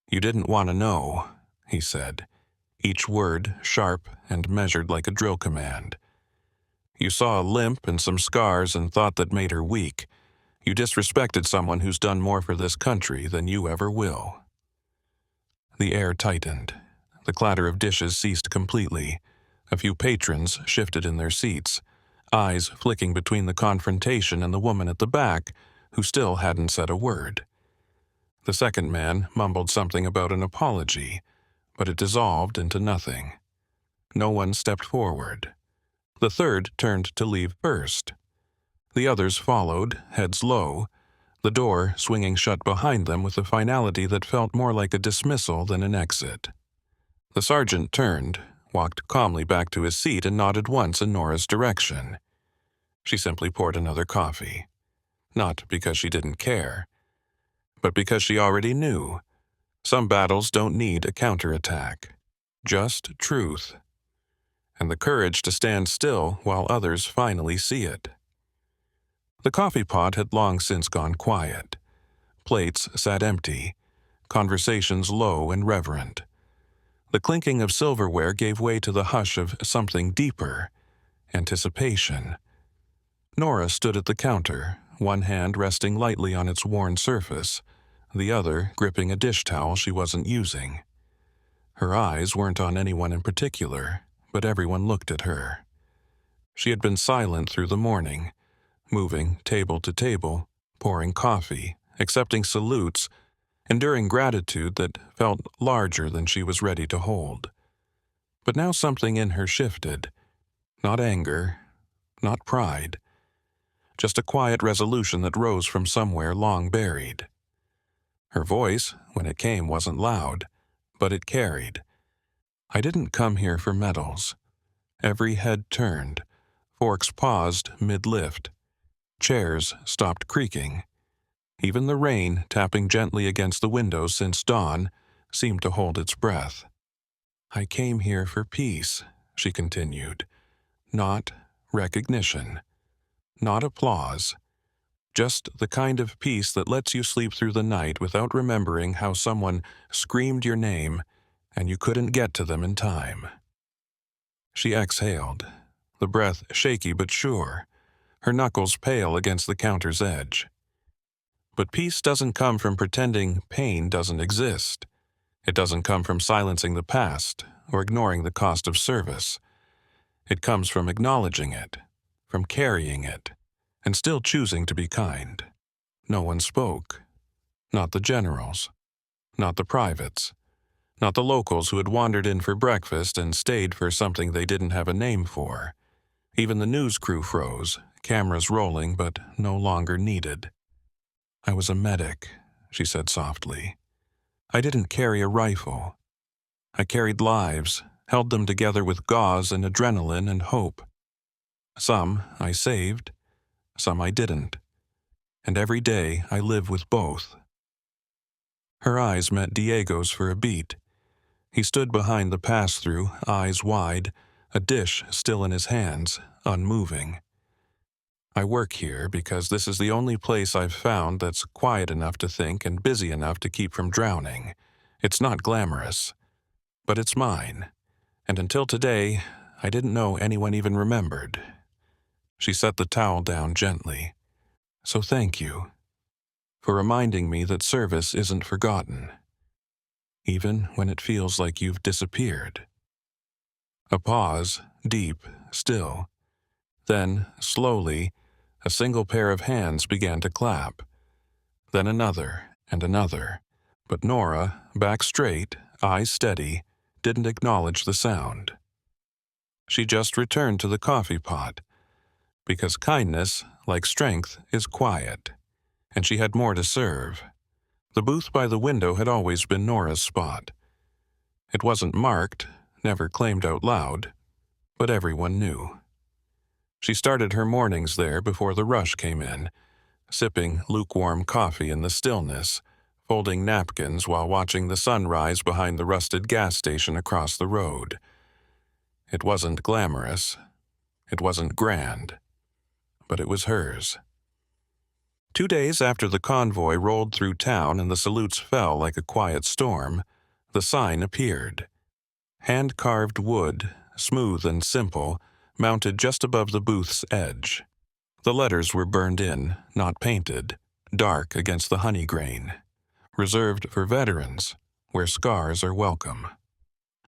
"You didn't want to know," he said, each word sharp and measured like a drill command. "You saw a limp and some scars and thought that made her weak. You disrespected someone who's done more for this country than you ever will." The air tightened. The clatter of dishes ceased completely. A few patrons shifted in their seats, eyes flicking between the confrontation and the woman at the back, who still hadn't said a word. The second man mumbled something about an apology, but it dissolved into nothing. No one stepped forward. The third turned to leave first. The others followed, heads low, the door swinging shut behind them with a finality that felt more like a dismissal than an exit. The sergeant turned, walked calmly back to his seat, and nodded once in Nora's direction. She simply poured another coffee. Not because she didn't care, but because she already knew. Some battles don't need a counterattack. Just truth. And the courage to stand still while others finally see it. The coffee pot had long since gone quiet. Plates sat empty, conversations low and reverent. The clinking of silverware gave way to the hush of something deeper, anticipation. Nora stood at the counter, one hand resting lightly on its worn surface, the other gripping a dish towel she wasn't using. Her eyes weren't on anyone in particular, but everyone looked at her. She had been silent through the morning, moving table to table, pouring coffee, accepting salutes, enduring gratitude that felt larger than she was ready to hold. But now something in her shifted. Not anger, not pride, just a quiet resolution that rose from somewhere long buried. Her voice, when it came, wasn't loud, but it carried. "I didn't come here for medals." Every head turned, forks paused mid-lift, chairs stopped creaking. Even the rain, tapping gently against the windows since dawn, seemed to hold its breath. "I came here for peace," she continued. "Not recognition. Not applause. Just the kind of peace that lets you sleep through the night without remembering how someone screamed your name and you couldn't get to them in time." She exhaled, the breath shaky but sure, her knuckles pale against the counter's edge. But peace doesn't come from pretending pain doesn't exist. It doesn't come from silencing the past or ignoring the cost of service. It comes from acknowledging it, from carrying it, and still choosing to be kind. No one spoke. Not the generals. Not the privates. Not the locals who had wandered in for breakfast and stayed for something they didn't have a name for. Even the news crew froze, cameras rolling but no longer needed. "I was a medic," she said softly. "I didn't carry a rifle. I carried lives, held them together with gauze and adrenaline and hope. Some I saved, some I didn't. And every day I live with both." Her eyes met Diego's for a beat. He stood behind the pass-through, eyes wide, a dish still in his hands, unmoving. "I work here because this is the only place I've found that's quiet enough to think and busy enough to keep from drowning. It's not glamorous, but it's mine. And until today, I didn't know anyone even remembered." She set the towel down gently. So thank you for reminding me that service isn't forgotten, even when it feels like you've disappeared. A pause, deep, still. Then, slowly, a single pair of hands began to clap. Then another and another. But Nora, back straight, eyes steady, didn't acknowledge the sound. She just returned to the coffee pot, because kindness, like strength, is quiet, and she had more to serve. The booth by the window had always been Nora's spot. It wasn't marked, never claimed out loud, but everyone knew. She started her mornings there before the rush came in, sipping lukewarm coffee in the stillness, folding napkins while watching the sun rise behind the rusted gas station across the road. It wasn't glamorous. It wasn't grand. But it was hers. 2 days after the convoy rolled through town and the salutes fell like a quiet storm, the sign appeared. Hand-carved wood, smooth and simple, mounted just above the booth's edge. The letters were burned in, not painted, dark against the honey grain. Reserved for veterans, where scars are welcome.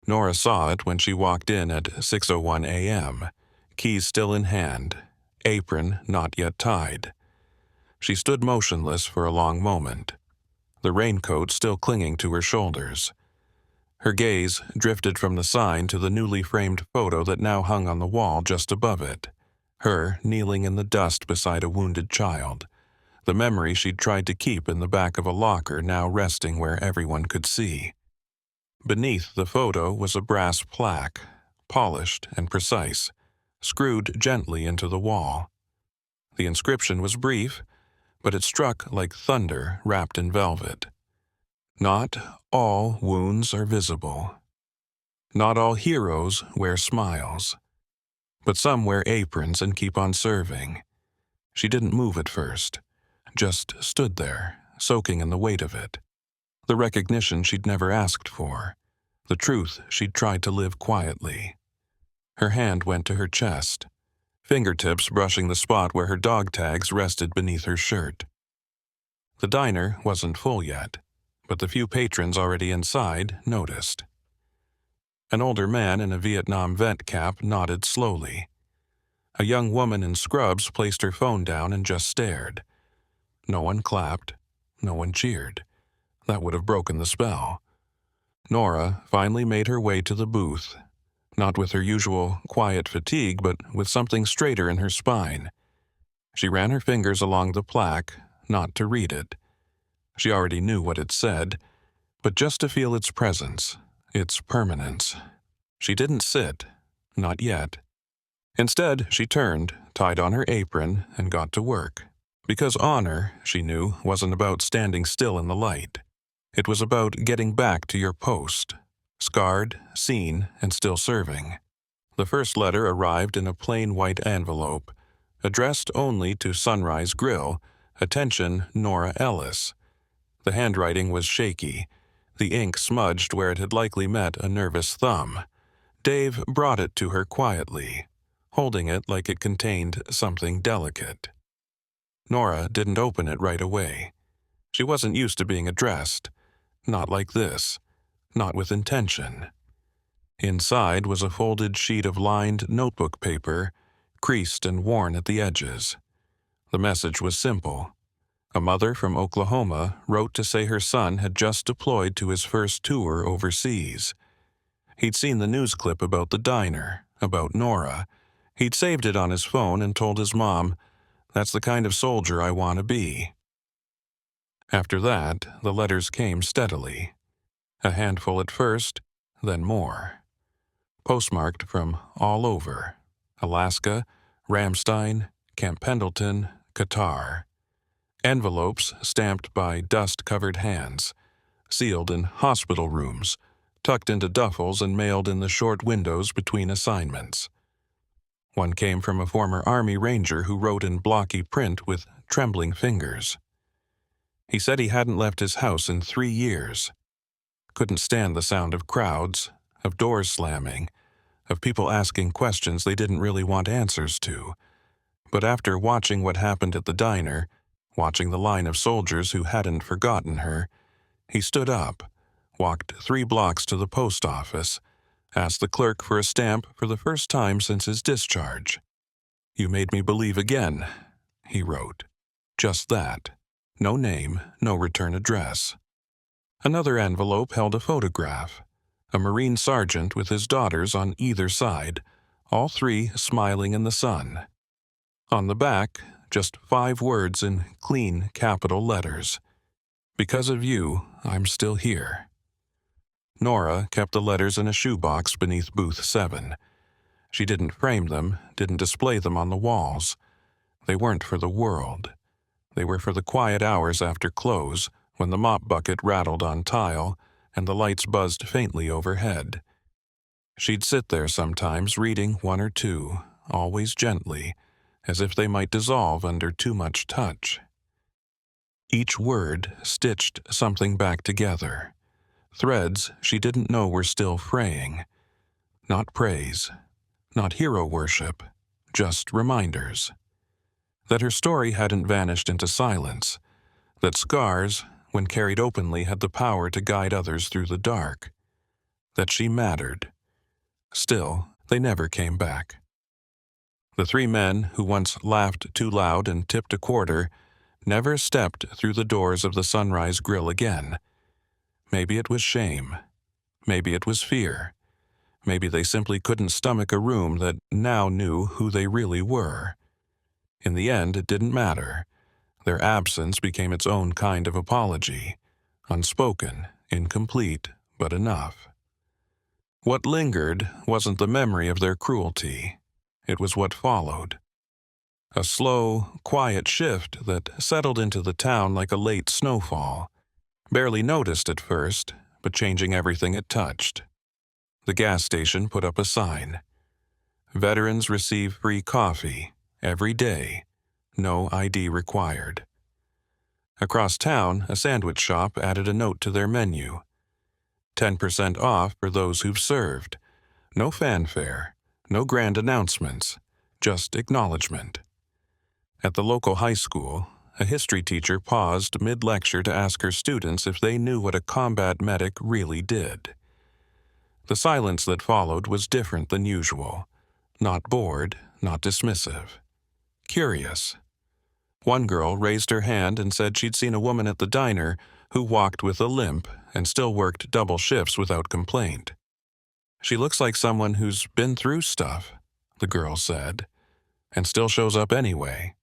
Nora saw it when she walked in at 6:01 a.m., keys still in hand, apron not yet tied. She stood motionless for a long moment, the raincoat still clinging to her shoulders. Her gaze drifted from the sign to the newly framed photo that now hung on the wall just above it, her kneeling in the dust beside a wounded child, the memory she'd tried to keep in the back of a locker now resting where everyone could see. Beneath the photo was a brass plaque, polished and precise, screwed gently into the wall. The inscription was brief, but it struck like thunder wrapped in velvet. Not all wounds are visible. Not all heroes wear smiles. But some wear aprons and keep on serving. She didn't move at first, just stood there, soaking in the weight of it. The recognition she'd never asked for, the truth she'd tried to live quietly. Her hand went to her chest, fingertips brushing the spot where her dog tags rested beneath her shirt. The diner wasn't full yet, but the few patrons already inside noticed. An older man in a Vietnam vet cap nodded slowly. A young woman in scrubs placed her phone down and just stared. No one clapped, no one cheered. That would have broken the spell. Nora finally made her way to the booth, not with her usual quiet fatigue, but with something straighter in her spine. She ran her fingers along the plaque, not to read it. She already knew what it said, but just to feel its presence, its permanence. She didn't sit, not yet. Instead, she turned, tied on her apron, and got to work. Because honor, she knew, wasn't about standing still in the light. It was about getting back to your post, scarred, seen, and still serving. The first letter arrived in a plain white envelope, addressed only to Sunrise Grill, attention Nora Ellis. The handwriting was shaky, the ink smudged where it had likely met a nervous thumb. Dave brought it to her quietly, holding it like it contained something delicate. Nora didn't open it right away. She wasn't used to being addressed. Not like this. Not with intention. Inside was a folded sheet of lined notebook paper, creased and worn at the edges. The message was simple. A mother from Oklahoma wrote to say her son had just deployed to his first tour overseas. He'd seen the news clip about the diner, about Nora. He'd saved it on his phone and told his mom, "That's the kind of soldier I want to be." After that, the letters came steadily. A handful at first, then more. Postmarked from all over: Alaska, Ramstein, Camp Pendleton, Qatar. Envelopes stamped by dust-covered hands, sealed in hospital rooms, tucked into duffels and mailed in the short windows between assignments. One came from a former Army Ranger who wrote in blocky print with trembling fingers. He said he hadn't left his house in 3 years. Couldn't stand the sound of crowds, of doors slamming, of people asking questions they didn't really want answers to. But after watching what happened at the diner, Watching the line of soldiers who hadn't forgotten her, he stood up, walked 3 blocks to the post office, asked the clerk for a stamp for the first time since his discharge. "You made me believe again," he wrote. Just that. No name, no return address. Another envelope held a photograph. A Marine sergeant with his daughters on either side, all 3 smiling in the sun. On the back, just 5 words in clean capital letters. "Because of you, I'm still here." Nora kept the letters in a shoebox beneath booth 7. She didn't frame them, didn't display them on the walls. They weren't for the world. They were for the quiet hours after close, when the mop bucket rattled on tile and the lights buzzed faintly overhead. She'd sit there sometimes reading 1 or 2, always gently, as if they might dissolve under too much touch. Each word stitched something back together. Threads she didn't know were still fraying. Not praise, not hero worship, just reminders. That her story hadn't vanished into silence. That scars, when carried openly, had the power to guide others through the dark. That she mattered. Still, they never came back. The 3 men who once laughed too loud and tipped a quarter never stepped through the doors of the Sunrise Grill again. Maybe it was shame. Maybe it was fear. Maybe they simply couldn't stomach a room that now knew who they really were. In the end, it didn't matter. Their absence became its own kind of apology. Unspoken, incomplete, but enough. What lingered wasn't the memory of their cruelty. It was what followed. A slow, quiet shift that settled into the town like a late snowfall. Barely noticed at first, but changing everything it touched. The gas station put up a sign. Veterans receive free coffee every day. No ID required. Across town, a sandwich shop added a note to their menu. 10% off for those who've served. No fanfare, no grand announcements, just acknowledgement. At the local high school, a history teacher paused mid-lecture to ask her students if they knew what a combat medic really did. The silence that followed was different than usual. Not bored, not dismissive. Curious. One girl raised her hand and said she'd seen a woman at the diner who walked with a limp and still worked double shifts without complaint. "She looks like someone who's been through stuff," the girl said, "and still shows up anyway."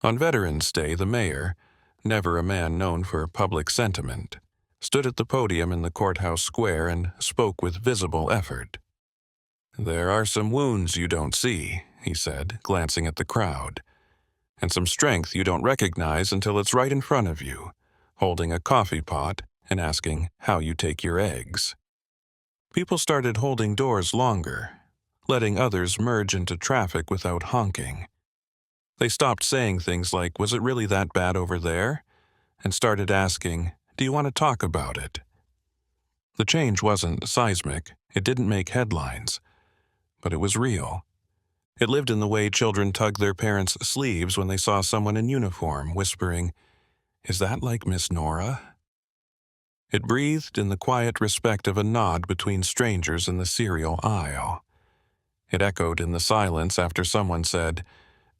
On Veterans Day, the mayor, never a man known for public sentiment, stood at the podium in the courthouse square and spoke with visible effort. "There are some wounds you don't see," he said, glancing at the crowd, "and some strength you don't recognize until it's right in front of you, holding a coffee pot and asking how you take your eggs." People started holding doors longer, letting others merge into traffic without honking. They stopped saying things like, "Was it really that bad over there?" and started asking, "Do you want to talk about it?" The change wasn't seismic, it didn't make headlines, but it was real. It lived in the way children tugged their parents' sleeves when they saw someone in uniform, whispering, "Is that like Miss Nora?" It breathed in the quiet respect of a nod between strangers in the cereal aisle. It echoed in the silence after someone said,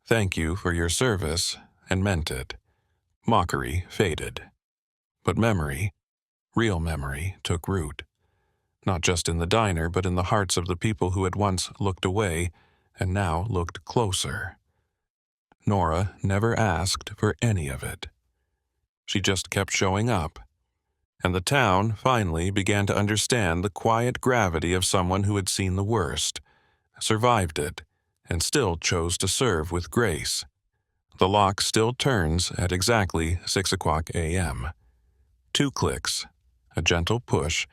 "Thank you for your service," and meant it. Mockery faded. But memory, real memory, took root. Not just in the diner, but in the hearts of the people who had once looked away and now looked closer. Nora never asked for any of it. She just kept showing up. And the town finally began to understand the quiet gravity of someone who had seen the worst, survived it, and still chose to serve with grace. The lock still turns at exactly 6 a.m. 2 clicks, a gentle push,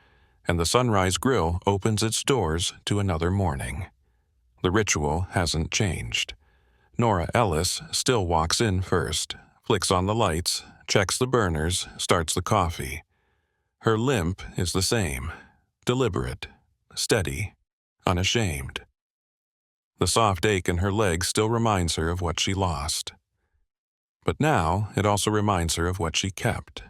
and the Sunrise Grill opens its doors to another morning. The ritual hasn't changed. Nora Ellis still walks in first, flicks on the lights, checks the burners, starts the coffee. Her limp is the same, deliberate, steady, unashamed. The soft ache in her leg still reminds her of what she lost. But now it also reminds her of what she kept.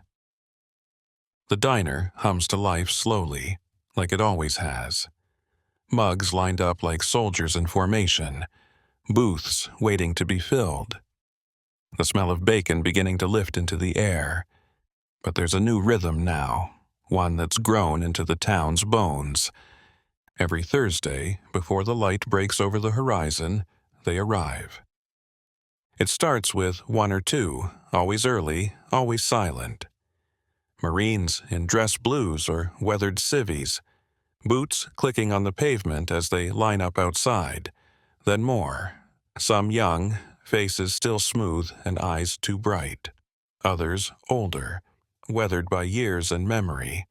The diner hums to life slowly, like it always has. Mugs lined up like soldiers in formation, booths waiting to be filled. The smell of bacon beginning to lift into the air. But there's a new rhythm now, one that's grown into the town's bones. Every Thursday, before the light breaks over the horizon, they arrive. It starts with one or two, always early, always silent. Marines in dress blues or weathered civvies, boots clicking on the pavement as they line up outside, then more. Some young, faces still smooth and eyes too bright. Others older, weathered by years and memory.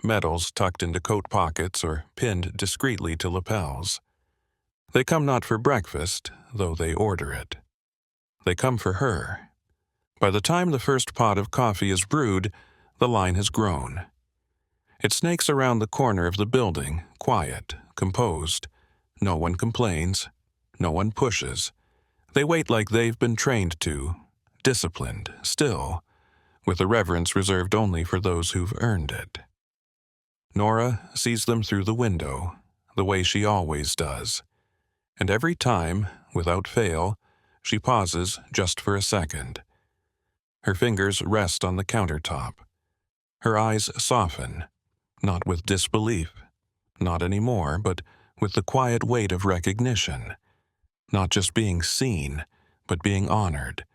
Medals tucked into coat pockets or pinned discreetly to lapels. They come not for breakfast, though they order it. They come for her. By the time the first pot of coffee is brewed, the line has grown. It snakes around the corner of the building, quiet, composed. No one complains. No one pushes. They wait like they've been trained to, disciplined, still, with a reverence reserved only for those who've earned it. Nora sees them through the window, the way she always does. And every time, without fail, she pauses just for a second. Her fingers rest on the countertop. Her eyes soften, not with disbelief, not anymore, but with the quiet weight of recognition. Not just being seen, but being honored.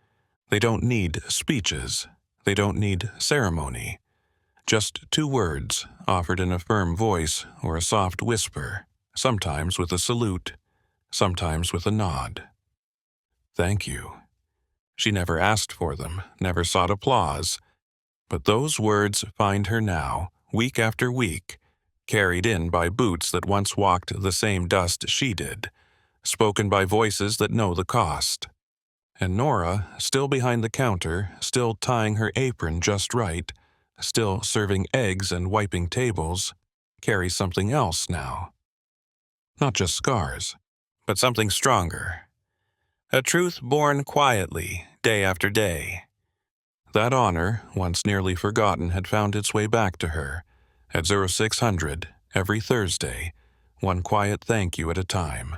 They don't need speeches. They don't need ceremony. Just two words, offered in a firm voice or a soft whisper, sometimes with a salute, sometimes with a nod. Thank you. She never asked for them, never sought applause. But those words find her now, week after week, carried in by boots that once walked the same dust she did, spoken by voices that know the cost. And Nora, still behind the counter, still tying her apron just right, still serving eggs and wiping tables, carries something else now. Not just scars, but something stronger. A truth born quietly, day after day. That honor, once nearly forgotten, had found its way back to her, at 0600, every Thursday, one quiet thank you at a time.